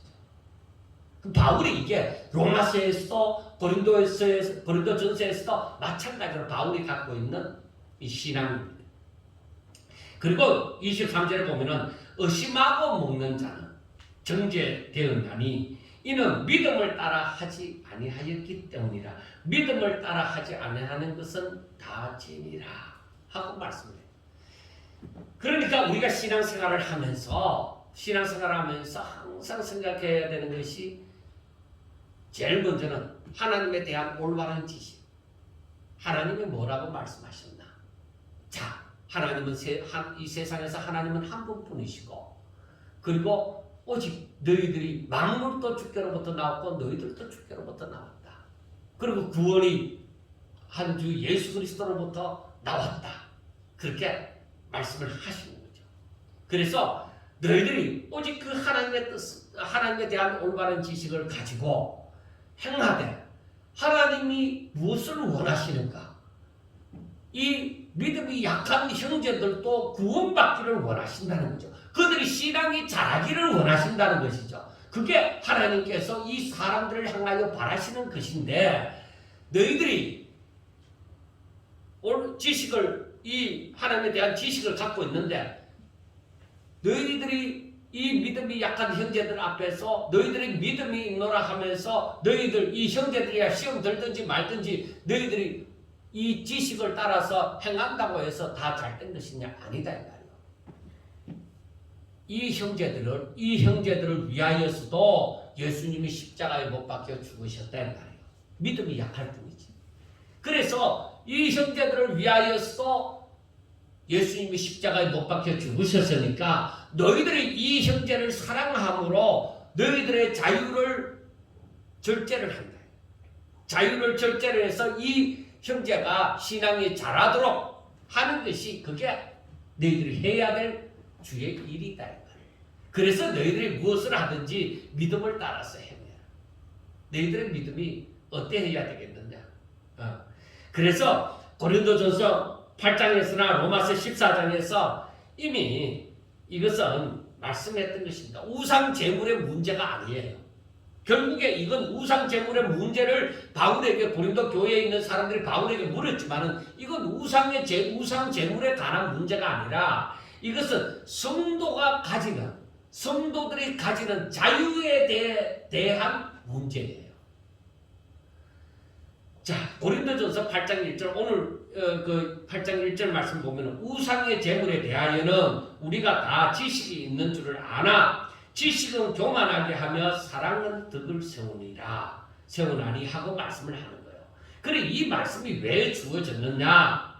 바울이 이게 로마서에서도 고린도전서에서도 마찬가지로 바울이 갖고 있는 이 신앙입니다. 그리고 23절에 보면은 의심하고 먹는 자는 정죄되었나니 이는 믿음을 따라 하지 아니하였기 때문이라. 믿음을 따라 하지 아니하는 것은 다 죄니라 하고 말씀해요. 그러니까 우리가 신앙생활을 하면서 항상 생각해야 되는 것이, 제일 먼저는 하나님에 대한 올바른 지식. 하나님이 뭐라고 말씀하셨나? 자, 하나님은 이 세상에서 하나님은 한 분뿐이시고, 그리고 오직 너희들이 만물도 주께로부터 나왔고 너희들도 주께로부터 나왔다. 그리고 구원이 한 주 예수 그리스도로부터 나왔다. 그렇게 말씀을 하시는 거죠. 그래서 너희들이 오직 그 하나님의 뜻, 하나님에 대한 올바른 지식을 가지고 행하되 하나님이 무엇을 원하시는가? 이 믿음이 약한 형제들도 구원받기를 원하신다는 거죠. 그들이 신앙이 자라기를 원하신다는 것이죠. 그게 하나님께서 이 사람들을 향하여 바라시는 것인데, 너희들이 이 하나님에 대한 지식을 갖고 있는데, 너희들이 이 믿음이 약한 형제들 앞에서 너희들이 믿음이 있노라 하면서 너희들 이 형제들이야 시험 들든지 말든지 너희들이 이 지식을 따라서 행한다고 해서 다 잘된 것이냐? 아니다. 이 형제들을 위하여서도 예수님이 십자가에 못 박혀 죽으셨다는 말이에요. 믿음이 약할 뿐이지. 그래서 이 형제들을 위하여서도 예수님이 십자가에 못 박혀 죽으셨으니까 너희들이 이 형제를 사랑함으로 너희들의 자유를 절제를 한다. 자유를 절제를 해서 이 형제가 신앙이 자라도록 하는 것이 그게 너희들이 해야 될 주의 일이다. 그래서 너희들이 무엇을 하든지 믿음을 따라서 해야 돼. 너희들의 믿음이 어때야 되겠느냐. 그래서 고린도전서 8장에서나 로마서 14장에서 이미 이것은 말씀했던 것입니다. 우상 제물의 문제가 아니에요. 결국에 이건 우상 제물의 문제를 바울에게 고린도 교회에 있는 사람들이 바울에게 물었지만은 이건 우상 제물에 관한 문제가 아니라 이것은 성도들이 가지는 자유에 대한 문제예요. 자, 고린도전서 8장 1절 오늘 그 8장 1절 말씀 보면 우상의 제물에 대하여는 우리가 다 지식이 있는 줄을 아나 지식은 교만하게 하며 사랑은 덕을 세우나니 하고 말씀을 하는 거예요. 그래 이 말씀이 왜 주어졌느냐?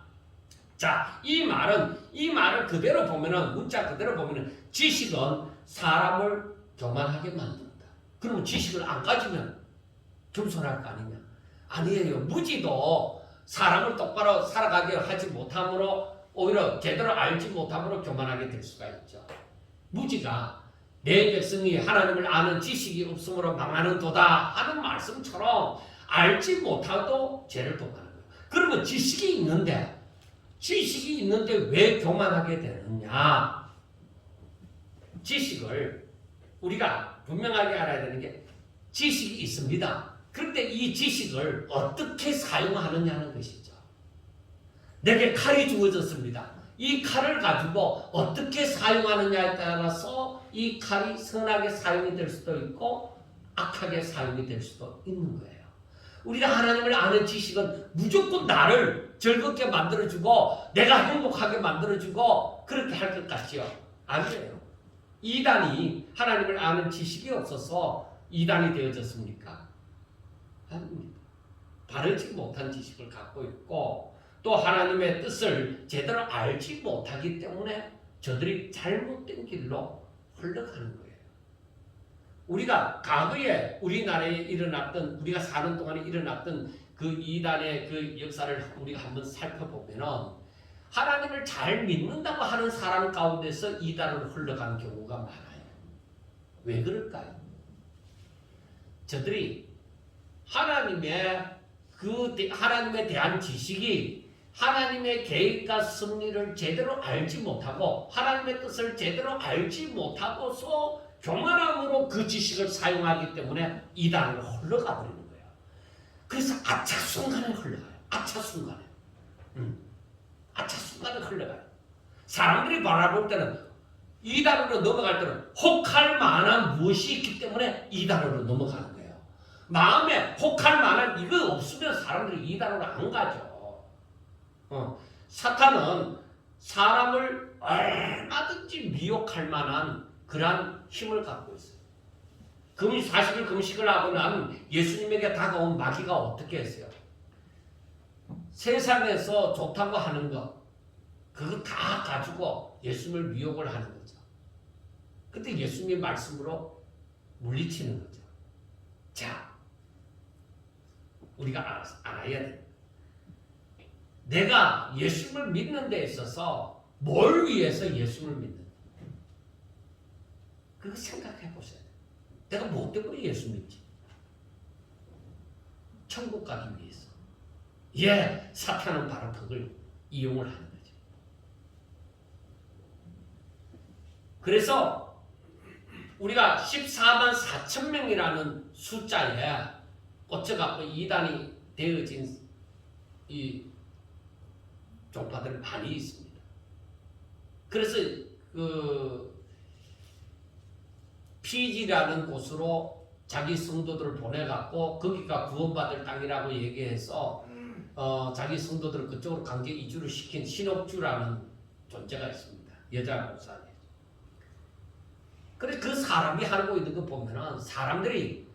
자, 이 말을 그대로 보면은 문자 그대로 보면은 지식은 사람을 교만하게 만든다. 그러면 지식을 안 가지면 겸손할 거 아니냐? 아니에요. 무지도 사람을 똑바로 살아가게 하지 못함으로 오히려 제대로 알지 못함으로 교만하게 될 수가 있죠. 무지가 내 백성이 하나님을 아는 지식이 없으므로 망하는 도다 하는 말씀처럼 알지 못하도 죄를 범하는 거예요. 그러면 지식이 있는데 왜 교만하게 되느냐? 지식을 우리가 분명하게 알아야 되는 게 지식이 있습니다. 그런데 이 지식을 어떻게 사용하느냐는 것이죠. 내게 칼이 주어졌습니다. 이 칼을 가지고 어떻게 사용하느냐에 따라서 이 칼이 선하게 사용이 될 수도 있고 악하게 사용이 될 수도 있는 거예요. 우리가 하나님을 아는 지식은 무조건 나를 즐겁게 만들어주고 내가 행복하게 만들어주고 그렇게 할 것 같지요? 아니에요. 이단이 하나님을 아는 지식이 없어서 이단이 되어졌습니까? 아닙니다. 바르지 못한 지식을 갖고 있고 또 하나님의 뜻을 제대로 알지 못하기 때문에 저들이 잘못된 길로 흘러가는 거예요. 우리가 과거에 우리나라에 일어났던 우리가 사는 동안에 일어났던 그 이단의 그 역사를 우리가 한번 살펴보면은 하나님을 잘 믿는다고 하는 사람 가운데서 이단으로 흘러가는 경우가 많아요. 왜 그럴까요? 저들이 하나님에 대한 지식이 하나님의 계획과 섭리를 제대로 알지 못하고 하나님의 뜻을 제대로 알지 못하고서 교만함으로 그 지식을 사용하기 때문에 이단으로 흘러가 버리는 거예요. 그래서 아차 순간에 흘러가요. 아차 순간에 흘러가요. 사람들이 바라볼 때는 이단으로 넘어갈 때는 혹할 만한 무엇이 있기 때문에 이단으로 넘어가는 거예요. 마음에 혹할 만한 이거 없으면 사람들이 이단으로 안 가죠. 사탄은 사람을 얼마든지 미혹할 만한 그러한 힘을 갖고 있어요. 40일 금식을 하고 난 예수님에게 다가온 마귀가 어떻게 했어요? 세상에서 좋다고 하는 거 그거 다 가지고 예수님을 미혹을 하는 거죠. 근데 예수님의 말씀으로 물리치는 거죠. 자, 우리가 알아야 돼. 내가 예수님을 믿는 데 있어서 뭘 위해서 예수님을 믿는다. 그거 생각해 보세요. 내가 뭐 때문에 예수 믿지? 천국 가기 위해서. 예, 사탄은 바로 그걸 이용을 하는 거죠. 그래서 우리가 14만 4천 명이라는 숫자에 꽂혀갖고 이단이 되어진 이 종파들 많이 있습니다. 그래서 그 피지라는 곳으로 자기 성도들을 보내갖고 거기가 구원받을 땅이라고 얘기해서 자기 성도들을 그쪽으로 강제 이주를 시킨 신옥주라는 존재가 있습니다. 여자 목사님. 그래 그 사람이 하고 있는 거 보면은 사람들이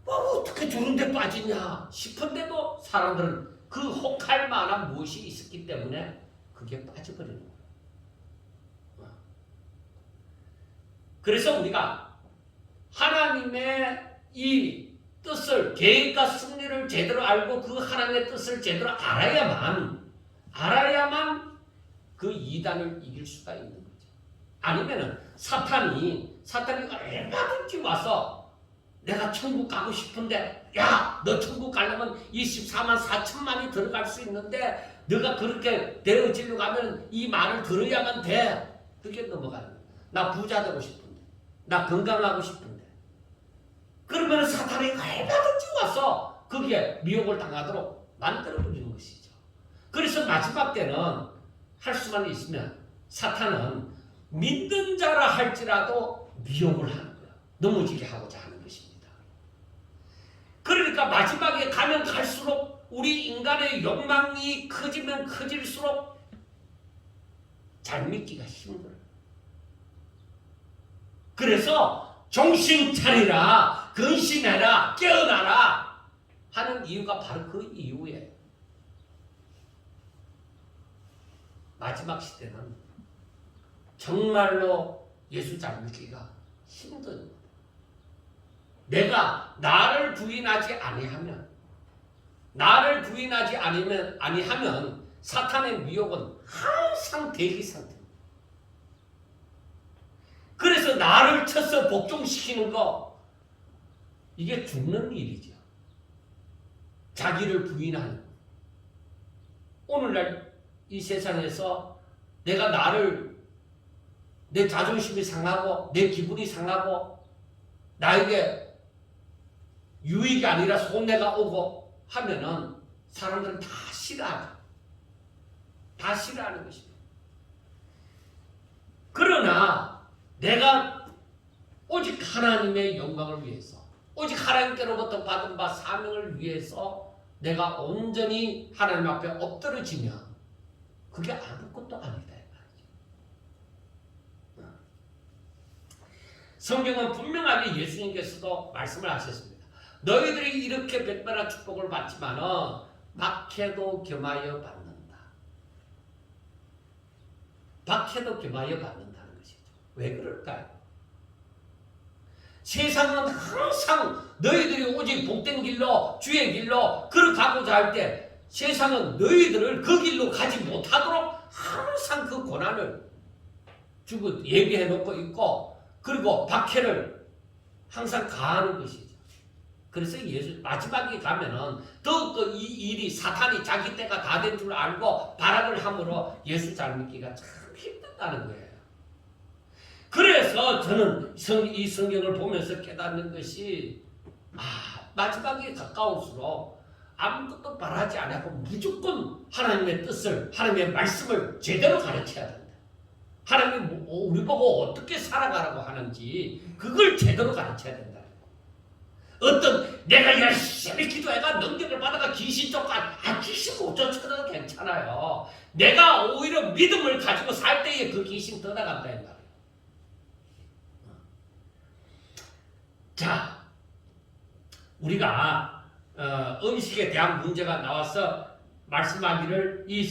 어떻게 저런 데 빠지냐 싶은데도 사람들은 그 혹할 만한 무엇이 있었기 때문에 그게 빠져버리는 거예요. 그래서 우리가 하나님의 이 뜻을, 계획과 승리를 제대로 알고 그 하나님의 뜻을 제대로 알아야만 그 이단을 이길 수가 있는 거죠. 아니면은 사탄이 얼마든지 와서 내가 천국 가고 싶은데, 야, 너 천국 가려면 24만 4천만이 들어갈 수 있는데 너가 그렇게 되어지려고 하면 이 말을 들어야만 돼. 그게 넘어가는 거야. 나 부자 되고 싶은데, 나 건강하고 싶은데. 그러면 사탄이 얼마든지 와서 거기에 미혹을 당하도록 만들어버리는 것이죠. 그래서 마지막 때는 할 수만 있으면 사탄은 믿는 자라 할지라도 미혹을 하는 거야. 넘어지게 하고자 하는 것입니다. 그러니까 마지막에 가면 갈수록 우리 인간의 욕망이 커지면 커질수록 잘 믿기가 힘들어요. 그래서 정신 차리라, 근신해라, 깨어나라 하는 이유가 바로 그 이유예요. 마지막 시대는 정말로 예수 잘 믿기가 힘든, 내가 나를 부인하지 아니하면 사탄의 미혹은 항상 대기 상태입니다. 그래서 나를 쳐서 복종시키는 거, 이게 죽는 일이죠. 자기를 부인하는 거. 오늘날 이 세상에서 내 자존심이 상하고 내 기분이 상하고 나에게 유익이 아니라 손해가 오고 하면은 사람들은 다 싫어하죠. 다 싫어하는 것입니다. 그러나 내가 오직 하나님의 영광을 위해서, 오직 하나님께로부터 받은 바 사명을 위해서 내가 온전히 하나님 앞에 엎드러지면 그게 아무것도 아니다. 성경은 분명하게 예수님께서도 말씀을 하셨습니다. 너희들이 이렇게 백배나 축복을 받지만은 박해도 겸하여 받는다. 박해도 겸하여 받는다는 것이죠. 왜 그럴까요? 세상은 항상 너희들이 오직 복된 길로, 주의 길로 걸어가고자 할 때 세상은 너희들을 그 길로 가지 못하도록 항상 그 고난을 주고 예비해 놓고 있고, 그리고 박해를 항상 가하는 것이죠. 그래서 예수 마지막에 가면은 더욱더 이 일이, 사탄이 자기 때가 다 된 줄 알고 발악을 함으로 예수 잘 믿기가 참 힘들다는 거예요. 그래서 저는 이 성경을 보면서 깨닫는 것이, 마지막에 가까울수록 아무것도 바라지 않고 무조건 하나님의 뜻을, 하나님의 말씀을 제대로 가르쳐야 된다. 하나님이 우리 보고 어떻게 살아가라고 하는지 그걸 제대로 가르쳐야 된다. 어떤 내가 열심히 기도해가 능력을 받아가 귀신 쫓아, 귀신 못 쫓아도 괜찮아요. 내가 오히려 믿음을 가지고 살 때에 그 귀신 떠나간다 이 말이에요. 자, 우리가 음식에 대한 문제가 나와서 말씀하기를 이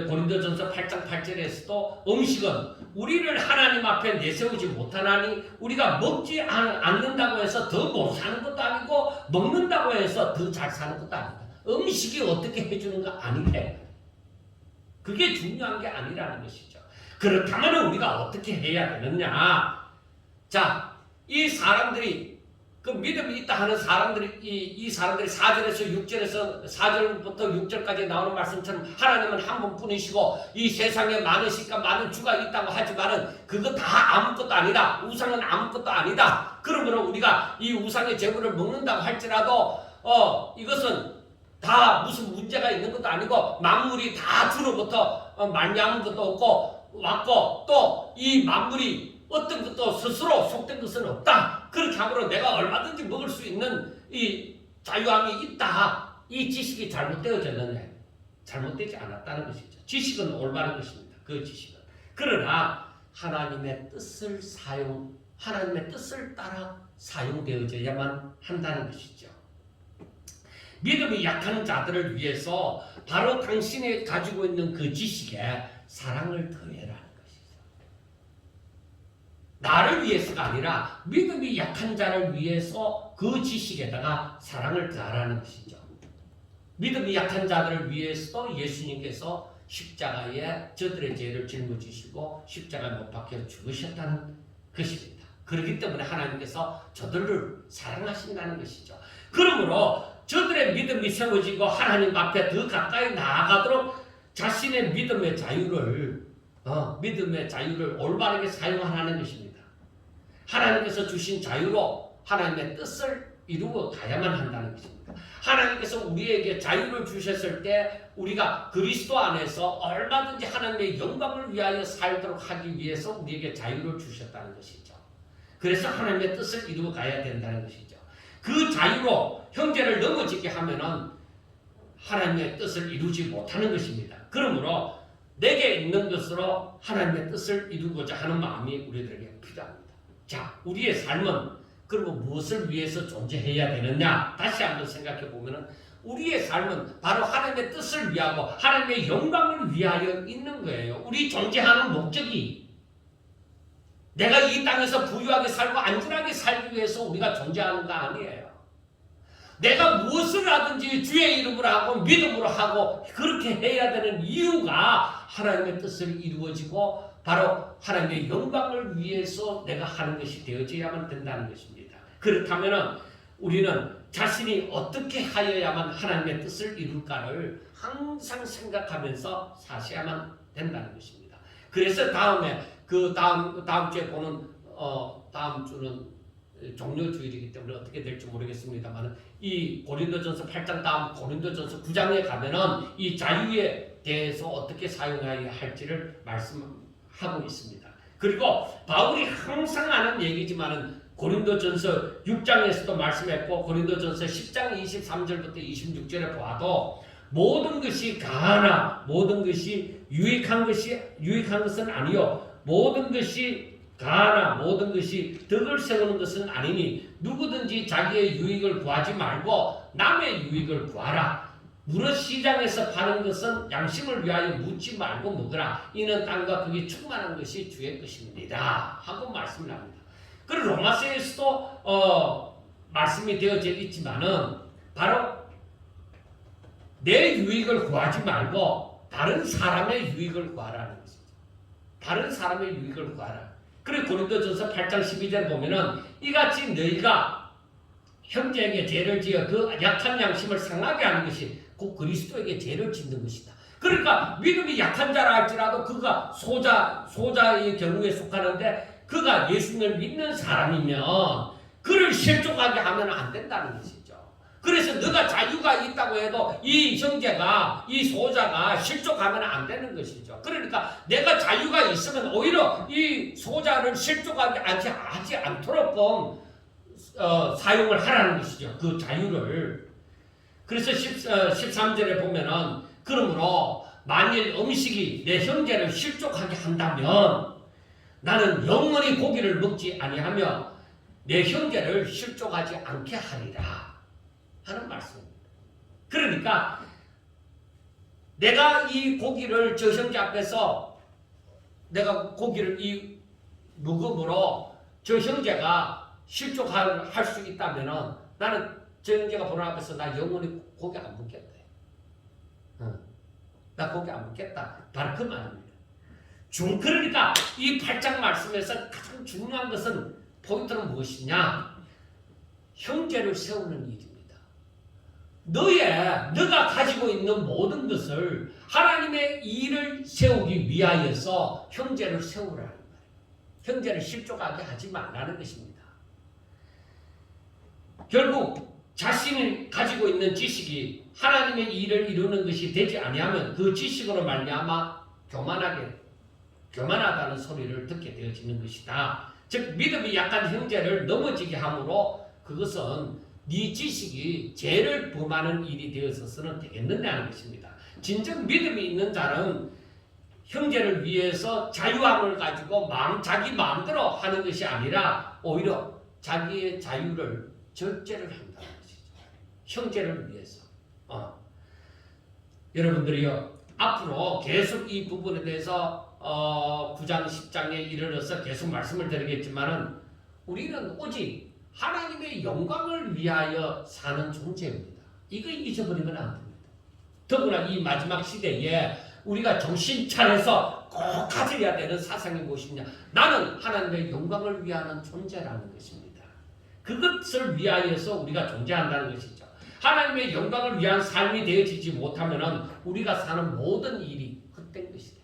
고린도전서 8장 8절에서도 음식은 우리를 하나님 앞에 내세우지 못하나니 우리가 먹지 않는다고 해서 더 못 사는 것도 아니고 먹는다고 해서 더 잘 사는 것도 아니다. 음식이 어떻게 해주는 거 아니래. 그게 중요한 게 아니라는 것이죠. 그렇다면 우리가 어떻게 해야 되느냐. 자, 이 사람들이 그 믿음이 있다 하는 사람들이 이 사람들이 4절부터 6절까지 나오는 말씀처럼 하나님은 한 분뿐이시고 이 세상에 많은 식과 많은 주가 있다고 하지만은 그거 다 아무것도 아니다. 우상은 아무것도 아니다. 그러면 우리가 이 우상의 제물을 먹는다고 할지라도 이것은 다 무슨 문제가 있는 것도 아니고 만물이 다 주로부터 말미암은 것도 없고 왔고 또 이 만물이 어떤 것도 스스로 속된 것은 없다. 그렇게 함으로 내가 얼마든지 먹을 수 있는 이 자유함이 있다. 이 지식이 잘못되어졌느냐? 잘못되지 않았다는 것이죠. 지식은 올바른 것입니다. 그 지식은. 그러나 하나님의 뜻을 따라 사용되어져야만 한다는 것이죠. 믿음이 약한 자들을 위해서 바로 당신이 가지고 있는 그 지식에 사랑을 더해라. 나를 위해서가 아니라 믿음이 약한 자를 위해서 그 지식에다가 사랑을 더하라는 것이죠. 믿음이 약한 자들을 위해서도 예수님께서 십자가에 저들의 죄를 짊어지시고 십자가에 못 박혀 죽으셨다는 것입니다. 그렇기 때문에 하나님께서 저들을 사랑하신다는 것이죠. 그러므로 저들의 믿음이 세워지고 하나님 앞에 더 가까이 나아가도록 자신의 믿음의 자유를 올바르게 사용하라는 것입니다. 하나님께서 주신 자유로 하나님의 뜻을 이루어 가야만 한다는 것입니다. 하나님께서 우리에게 자유를 주셨을 때 우리가 그리스도 안에서 얼마든지 하나님의 영광을 위하여 살도록 하기 위해서 우리에게 자유를 주셨다는 것이죠. 그래서 하나님의 뜻을 이루어 가야 된다는 것이죠. 그 자유로 형제를 넘어지게 하면은 하나님의 뜻을 이루지 못하는 것입니다. 그러므로 내게 있는 것으로 하나님의 뜻을 이루고자 하는 마음이 우리들에게 필요합니다. 자, 우리의 삶은 그러면 무엇을 위해서 존재해야 되느냐? 다시 한번 생각해 보면은 우리의 삶은 바로 하나님의 뜻을 위하고 하나님의 영광을 위하여 있는 거예요. 우리 존재하는 목적이 내가 이 땅에서 부유하게 살고 안전하게 살기 위해서 우리가 존재하는 거 아니에요. 내가 무엇을 하든지 주의 이름으로 하고 믿음으로 하고 그렇게 해야 되는 이유가 하나님의 뜻을 이루어지고 바로 하나님의 영광을 위해서 내가 하는 것이 되어져야만 된다는 것입니다. 그렇다면 우리는 자신이 어떻게 하여야만 하나님의 뜻을 이룰까를 항상 생각하면서 사셔야만 된다는 것입니다. 그래서 다음에 다음 주에 보는 다음 주는 종료주일이기 때문에 어떻게 될지 모르겠습니다만 이 고린도전서 8장 다음 고린도전서 9장에 가면은 이 자유에 대해서 어떻게 사용해야 할지를 말씀하고 있습니다. 그리고 바울이 항상 하는 얘기지만은 고린도전서 6장에서도 말씀했고 고린도전서 10장 23절부터 26절에 보아도 모든 것이 가하나 모든 것이 유익한 것은 아니요 모든 것이 가하나 모든 것이 덕을 세우는 것은 아니니 누구든지 자기의 유익을 구하지 말고 남의 유익을 구하라. 무릇 시장에서 파는 것은 양심을 위하여 묻지 말고 먹으라. 이는 땅과 그게 충만한 것이 주의 것입니다. 하고 말씀을 합니다. 그리고 로마서에서도 말씀이 되어져 있지만은 바로 내 유익을 구하지 말고 다른 사람의 유익을 구하라는 것이죠. 다른 사람의 유익을 구하라. 그리고 고린도전서 8장 12절 보면은 이같이 너희가 형제에게 죄를 지어 그 약한 양심을 상하게 하는 것이 곧 그리스도에게 죄를 짓는 것이다. 그러니까 믿음이 약한 자라 할지라도 그가 소자의 경우에 속하는데 그가 예수님을 믿는 사람이면 그를 실족하게 하면 안 된다는 것이죠. 그래서 너가 자유가 있다고 해도 이 형제가 이 소자가 실족하면 안 되는 것이죠. 그러니까 내가 자유가 있으면 오히려 이 소자를 실족하게 하지 않도록 사용을 하라는 것이죠. 그 자유를. 그래서 13절에 보면은 그러므로 만일 음식이 내 형제를 실족하게 한다면 나는 영원히 고기를 먹지 아니하며 내 형제를 실족하지 않게 하리라 하는 말씀입니다. 그러니까 내가 이 고기를 저 형제 앞에서 내가 고기를 이 먹음으로 저 형제가 실족할 수 있다면 나는 저 형제가 보는 앞에서 나 영원히 고기 안 먹겠다. 나 고기 안 먹겠다. 바로 그 말입니다. 그러니까 이 8장 말씀에서 가장 중요한 것은 포인트는 무엇이냐? 형제를 세우는 일입니다. 너가 가지고 있는 모든 것을 하나님의 일을 세우기 위하여서 형제를 세우라는 거예요. 형제를 실족하게 하지 말라는 것입니다. 결국 자신이 가지고 있는 지식이 하나님의 일을 이루는 것이 되지 아니하면 그 지식으로 말미암아 교만하다는 소리를 듣게 되어지는 것이다. 즉 믿음이 약한 형제를 넘어지게 함으로 그것은 네 지식이 죄를 범하는 일이 되어서는 되겠느냐는 것입니다. 진정 믿음이 있는 자는 형제를 위해서 자유함을 가지고 자기 마음대로 하는 것이 아니라 오히려 자기의 자유를 절제를 한다는 것이죠. 형제를 위해서. 여러분들이요 앞으로 계속 이 부분에 대해서 9장 9장 10장에 이르러서 계속 말씀을 드리겠지만은 우리는 오직 하나님의 영광을 위하여 사는 존재입니다. 이거 잊어버리면 안 됩니다. 더구나 이 마지막 시대에 우리가 정신 차려서 꼭 가져야 되는 사상이 무엇이냐? 나는 하나님의 영광을 위하는 존재라는 것입니다. 그것을 위하여서 우리가 존재한다는 것이죠. 하나님의 영광을 위한 삶이 되어지지 못하면 우리가 사는 모든 일이 헛된 것이다.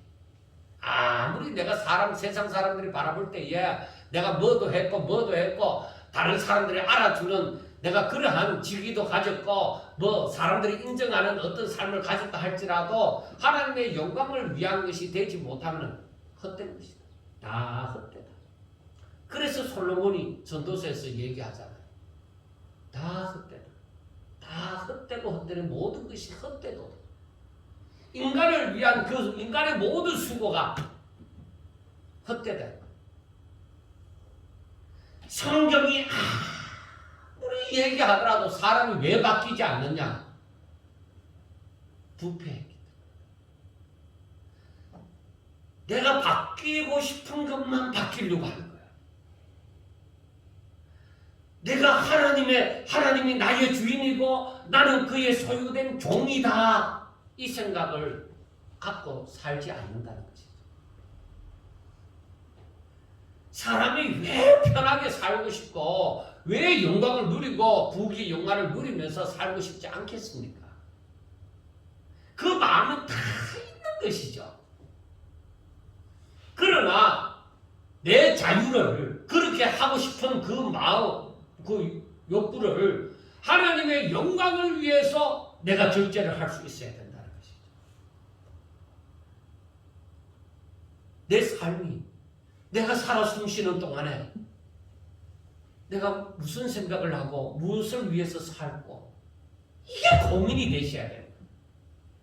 아무리 내가 세상 사람들이 바라볼 때에 내가 뭐도 했고 다른 사람들이 알아주는 내가 그러한 직위도 가졌고 사람들이 인정하는 어떤 삶을 가졌다 할지라도 하나님의 영광을 위한 것이 되지 못하면 헛된 것이다. 다 헛되다. 그래서 솔로몬이 전도서에서 얘기하잖아요. 다 헛되다. 다 헛되고 헛되는 모든 것이 헛되도다. 인간을 위한 그 인간의 모든 수고가 헛되다. 성경이 아무리 얘기하더라도 사람이 왜 바뀌지 않느냐? 부패했기 때문에. 내가 바뀌고 싶은 것만 바뀌려고 하는 거야. 내가 하나님이 나의 주인이고 나는 그의 소유된 종이다. 이 생각을 갖고 살지 않는다는 것이죠. 사람이 왜 편하게 살고 싶고 왜 영광을 누리고 부귀 영화를 누리면서 살고 싶지 않겠습니까? 그 마음은 다 있는 것이죠. 그러나 내 자유를 그렇게 하고 싶은 그 마음, 그 욕구를 하나님의 영광을 위해서 내가 절제를 할 수 있어야 된다는 것이죠. 내 삶이 내가 살아 숨쉬는 동안에 내가 무슨 생각을 하고 무엇을 위해서 살고 이게 고민이 되셔야 돼요.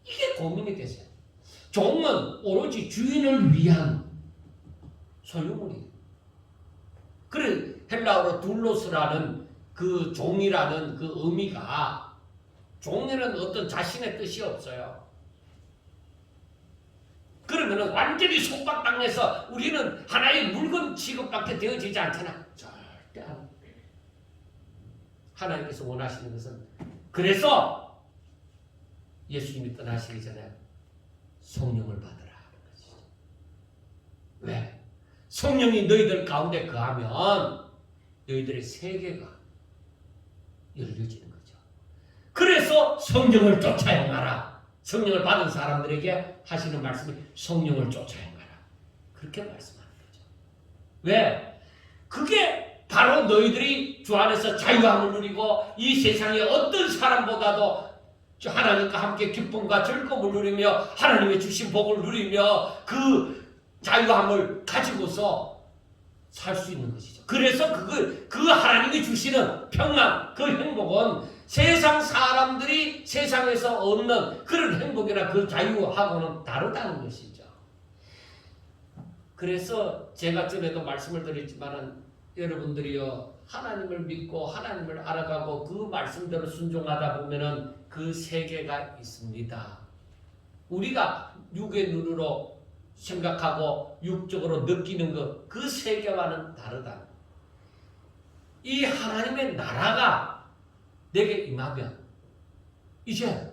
이게 고민이 되셔야 돼요. 종은 오로지 주인을 위한 소유물이에요. 그래 헬라어로 둘로스라는 그 종이라는 그 의미가 종에는 어떤 자신의 뜻이 없어요. 그러면 완전히 속박당해서 우리는 하나의 물건 취급밖에 되어지지 않잖아. 절대 안. 하나님께서 원하시는 것은 그래서 예수님이 떠나시기 전에 성령을 받으라 하는 것이죠. 왜? 성령이 너희들 가운데 거하면 너희들의 세계가 열려지는 거죠. 그래서 성령을 쫓아 행하라. 성령을 받은 사람들에게 하시는 말씀이 성령을 쫓아 행하라. 그렇게 말씀하는 거죠. 왜? 그게 바로 너희들이 주 안에서 자유함을 누리고 이 세상의 어떤 사람보다도 하나님과 함께 기쁨과 즐거움을 누리며 하나님의 주신 복을 누리며 그 자유함을 가지고서 살 수 있는 것이죠. 그래서 그 하나님이 주시는 평안, 그 행복은 세상 사람들이 세상에서 얻는 그런 행복이나 그 자유하고는 다르다는 것이죠. 그래서 제가 전에도 말씀을 드렸지만은 여러분들이요 하나님을 믿고 하나님을 알아가고 그 말씀대로 순종하다 보면은 그 세계가 있습니다. 우리가 육의 눈으로 생각하고 육적으로 느끼는 것, 그 세계와는 다르다. 이 하나님의 나라가 내게 임하면 이제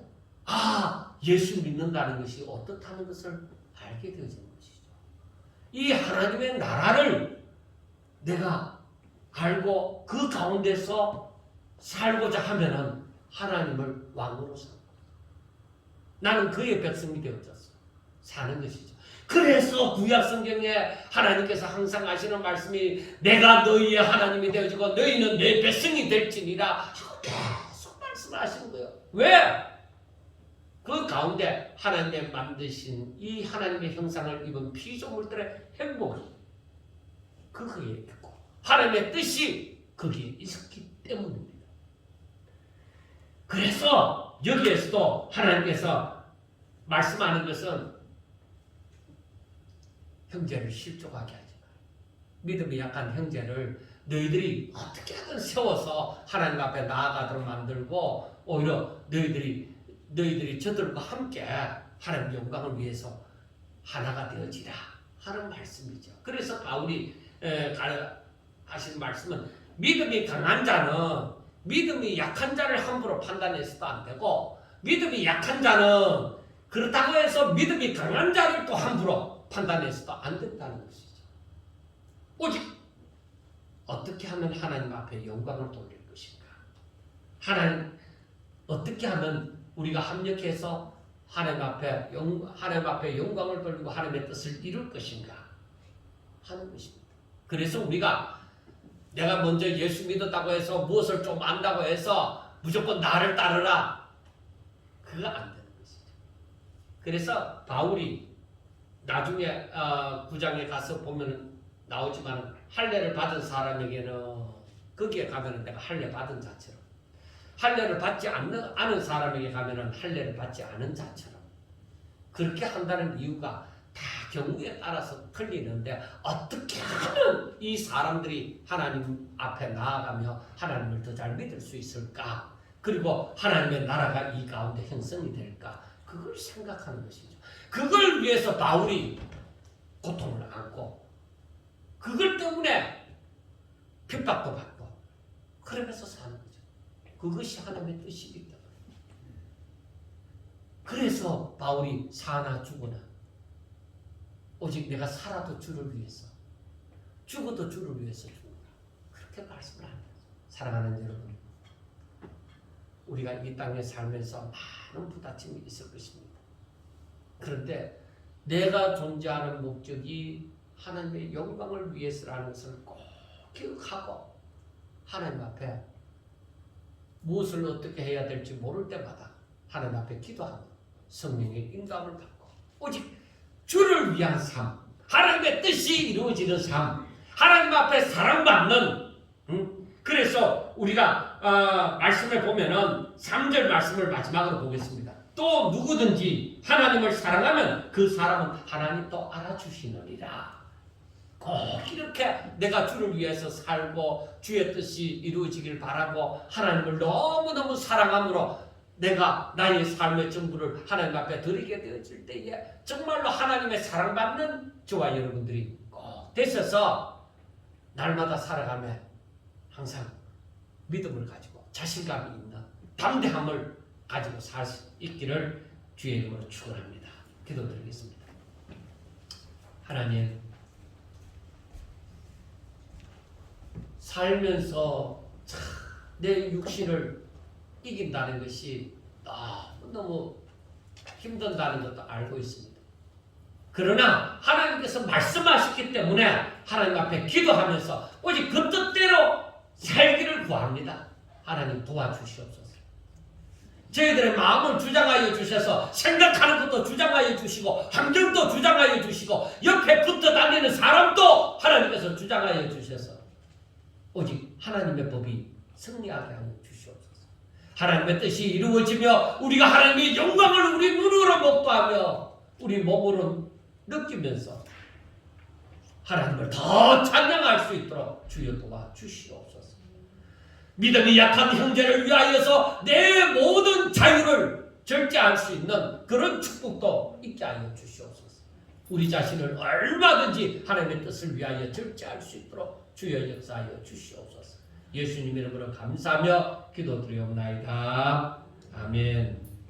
예수 믿는다는 것이 어떻다는 것을 알게 되어지는 것이죠. 이 하나님의 나라를 내가 알고 그 가운데서 살고자 하면은 하나님을 왕으로 삼고 나는 그의 백성이 되어졌어 사는 것이죠. 그래서 구약 성경에 하나님께서 항상 하시는 말씀이 내가 너희의 하나님이 되어지고 너희는 내 백성이 될지니라 하고 계속 말씀하시는 거예요. 왜? 그 가운데 하나님의 만드신 이 하나님의 형상을 입은 피조물들의 행복이 거기에 있고 하나님의 뜻이 거기에 있었기 때문입니다. 그래서 여기에서도 하나님께서 말씀하는 것은 형제를 실족하게 하지 마. 믿음이 약한 형제를 너희들이 어떻게든 세워서 하나님 앞에 나아가도록 만들고 오히려 너희들이 저들과 함께 하나님 영광을 위해서 하나가 되어지라 하는 말씀이죠. 그래서 바울이 하신 말씀은 믿음이 강한 자는 믿음이 약한 자를 함부로 판단해서도 안 되고 믿음이 약한 자는 그렇다고 해서 믿음이 강한 자를 또 함부로 판단해서도 안 된다는 것이죠. 오직 어떻게 하면 하나님 앞에 영광을 돌릴 것인가? 하나님 어떻게 하면 우리가 합력해서 하나님 앞에 영광을 돌리고 하나님의 뜻을 이룰 것인가 하는 것입니다. 그래서 우리가 내가 먼저 예수 믿었다고 해서 무엇을 좀 안다고 해서 무조건 나를 따르라. 그거 안 되는 것이죠. 그래서 바울이 나중에 9장에 가서 보면 나오지만 할례를 받은 사람에게는 거기에 가면은 내가 할례 받은 자처럼 할례를 받지 않은 사람에게 가면은 할례를 받지 않은 자처럼 그렇게 한다는 이유가 다 경우에 따라서 틀리는데 어떻게 하면 이 사람들이 하나님 앞에 나아가며 하나님을 더 잘 믿을 수 있을까? 그리고 하나님의 나라가 이 가운데 형성이 될까? 그걸 생각하는 것이죠. 그걸 위해서 바울이 고통을 안고 그걸 때문에 핍박도 받고 그러면서 사는 거죠. 그것이 하나님의 뜻이기 때문에. 그래서 바울이 사나 죽으나 오직 내가 살아도 주를 위해서 죽어도 주를 위해서 죽는다. 그렇게 말씀을 합니다. 사랑하는 여러분, 우리가 이 땅에 살면서 많은 부딪힘이 있을 것입니다. 그런데 내가 존재하는 목적이 하나님의 영광을 위해서라는 것을 꼭 기억하고 하나님 앞에 무엇을 어떻게 해야 될지 모를 때마다 하나님 앞에 기도하고 성령의 인감을 받고 오직 주를 위한 삶, 하나님의 뜻이 이루어지는 삶, 하나님 앞에 사랑받는 그래서 우리가 말씀에 보면은 3절 말씀을 마지막으로 보겠습니다. 또 누구든지 하나님을 사랑하면 그 사람은 하나님도 알아주시느니라. 꼭 이렇게 내가 주를 위해서 살고 주의 뜻이 이루어지길 바라고 하나님을 너무너무 사랑함으로 내가 나의 삶의 전부를 하나님 앞에 드리게 되어질 때에 정말로 하나님의 사랑받는 저와 여러분들이 꼭 되셔서 날마다 살아가며 항상 믿음을 가지고 자신감이 있는 담대함을 가지고 살 수 있기를 주의 이름으로 축원합니다. 기도드리겠습니다. 하나님, 살면서 내 육신을 이긴다는 것이 너무 힘든다는 것도 알고 있습니다. 그러나 하나님께서 말씀하셨기 때문에 하나님 앞에 기도하면서 오직 그 뜻대로 살기를 구합니다. 하나님 도와주시옵소서. 저희들의 마음을 주장하여 주셔서 생각하는 것도 주장하여 주시고 환경도 주장하여 주시고 옆에 붙어 다니는 사람도 하나님께서 주장하여 주셔서 오직 하나님의 법이 승리하게 하여 주시옵소서. 하나님의 뜻이 이루어지며 우리가 하나님의 영광을 우리 눈으로 목도하며 우리 몸으로 느끼면서 하나님을 더 찬양할 수 있도록 주여 도와주시옵소서. 믿음이 약한 형제를 위하여서 내 모든 자유를 절제할 수 있는 그런 축복도 있게 하여 주시옵소서. 우리 자신을 얼마든지 하나님의 뜻을 위하여 절제할 수 있도록 주여 역사하여 주시옵소서. 예수님 이름으로 감사하며 기도드리옵나이다. 아멘.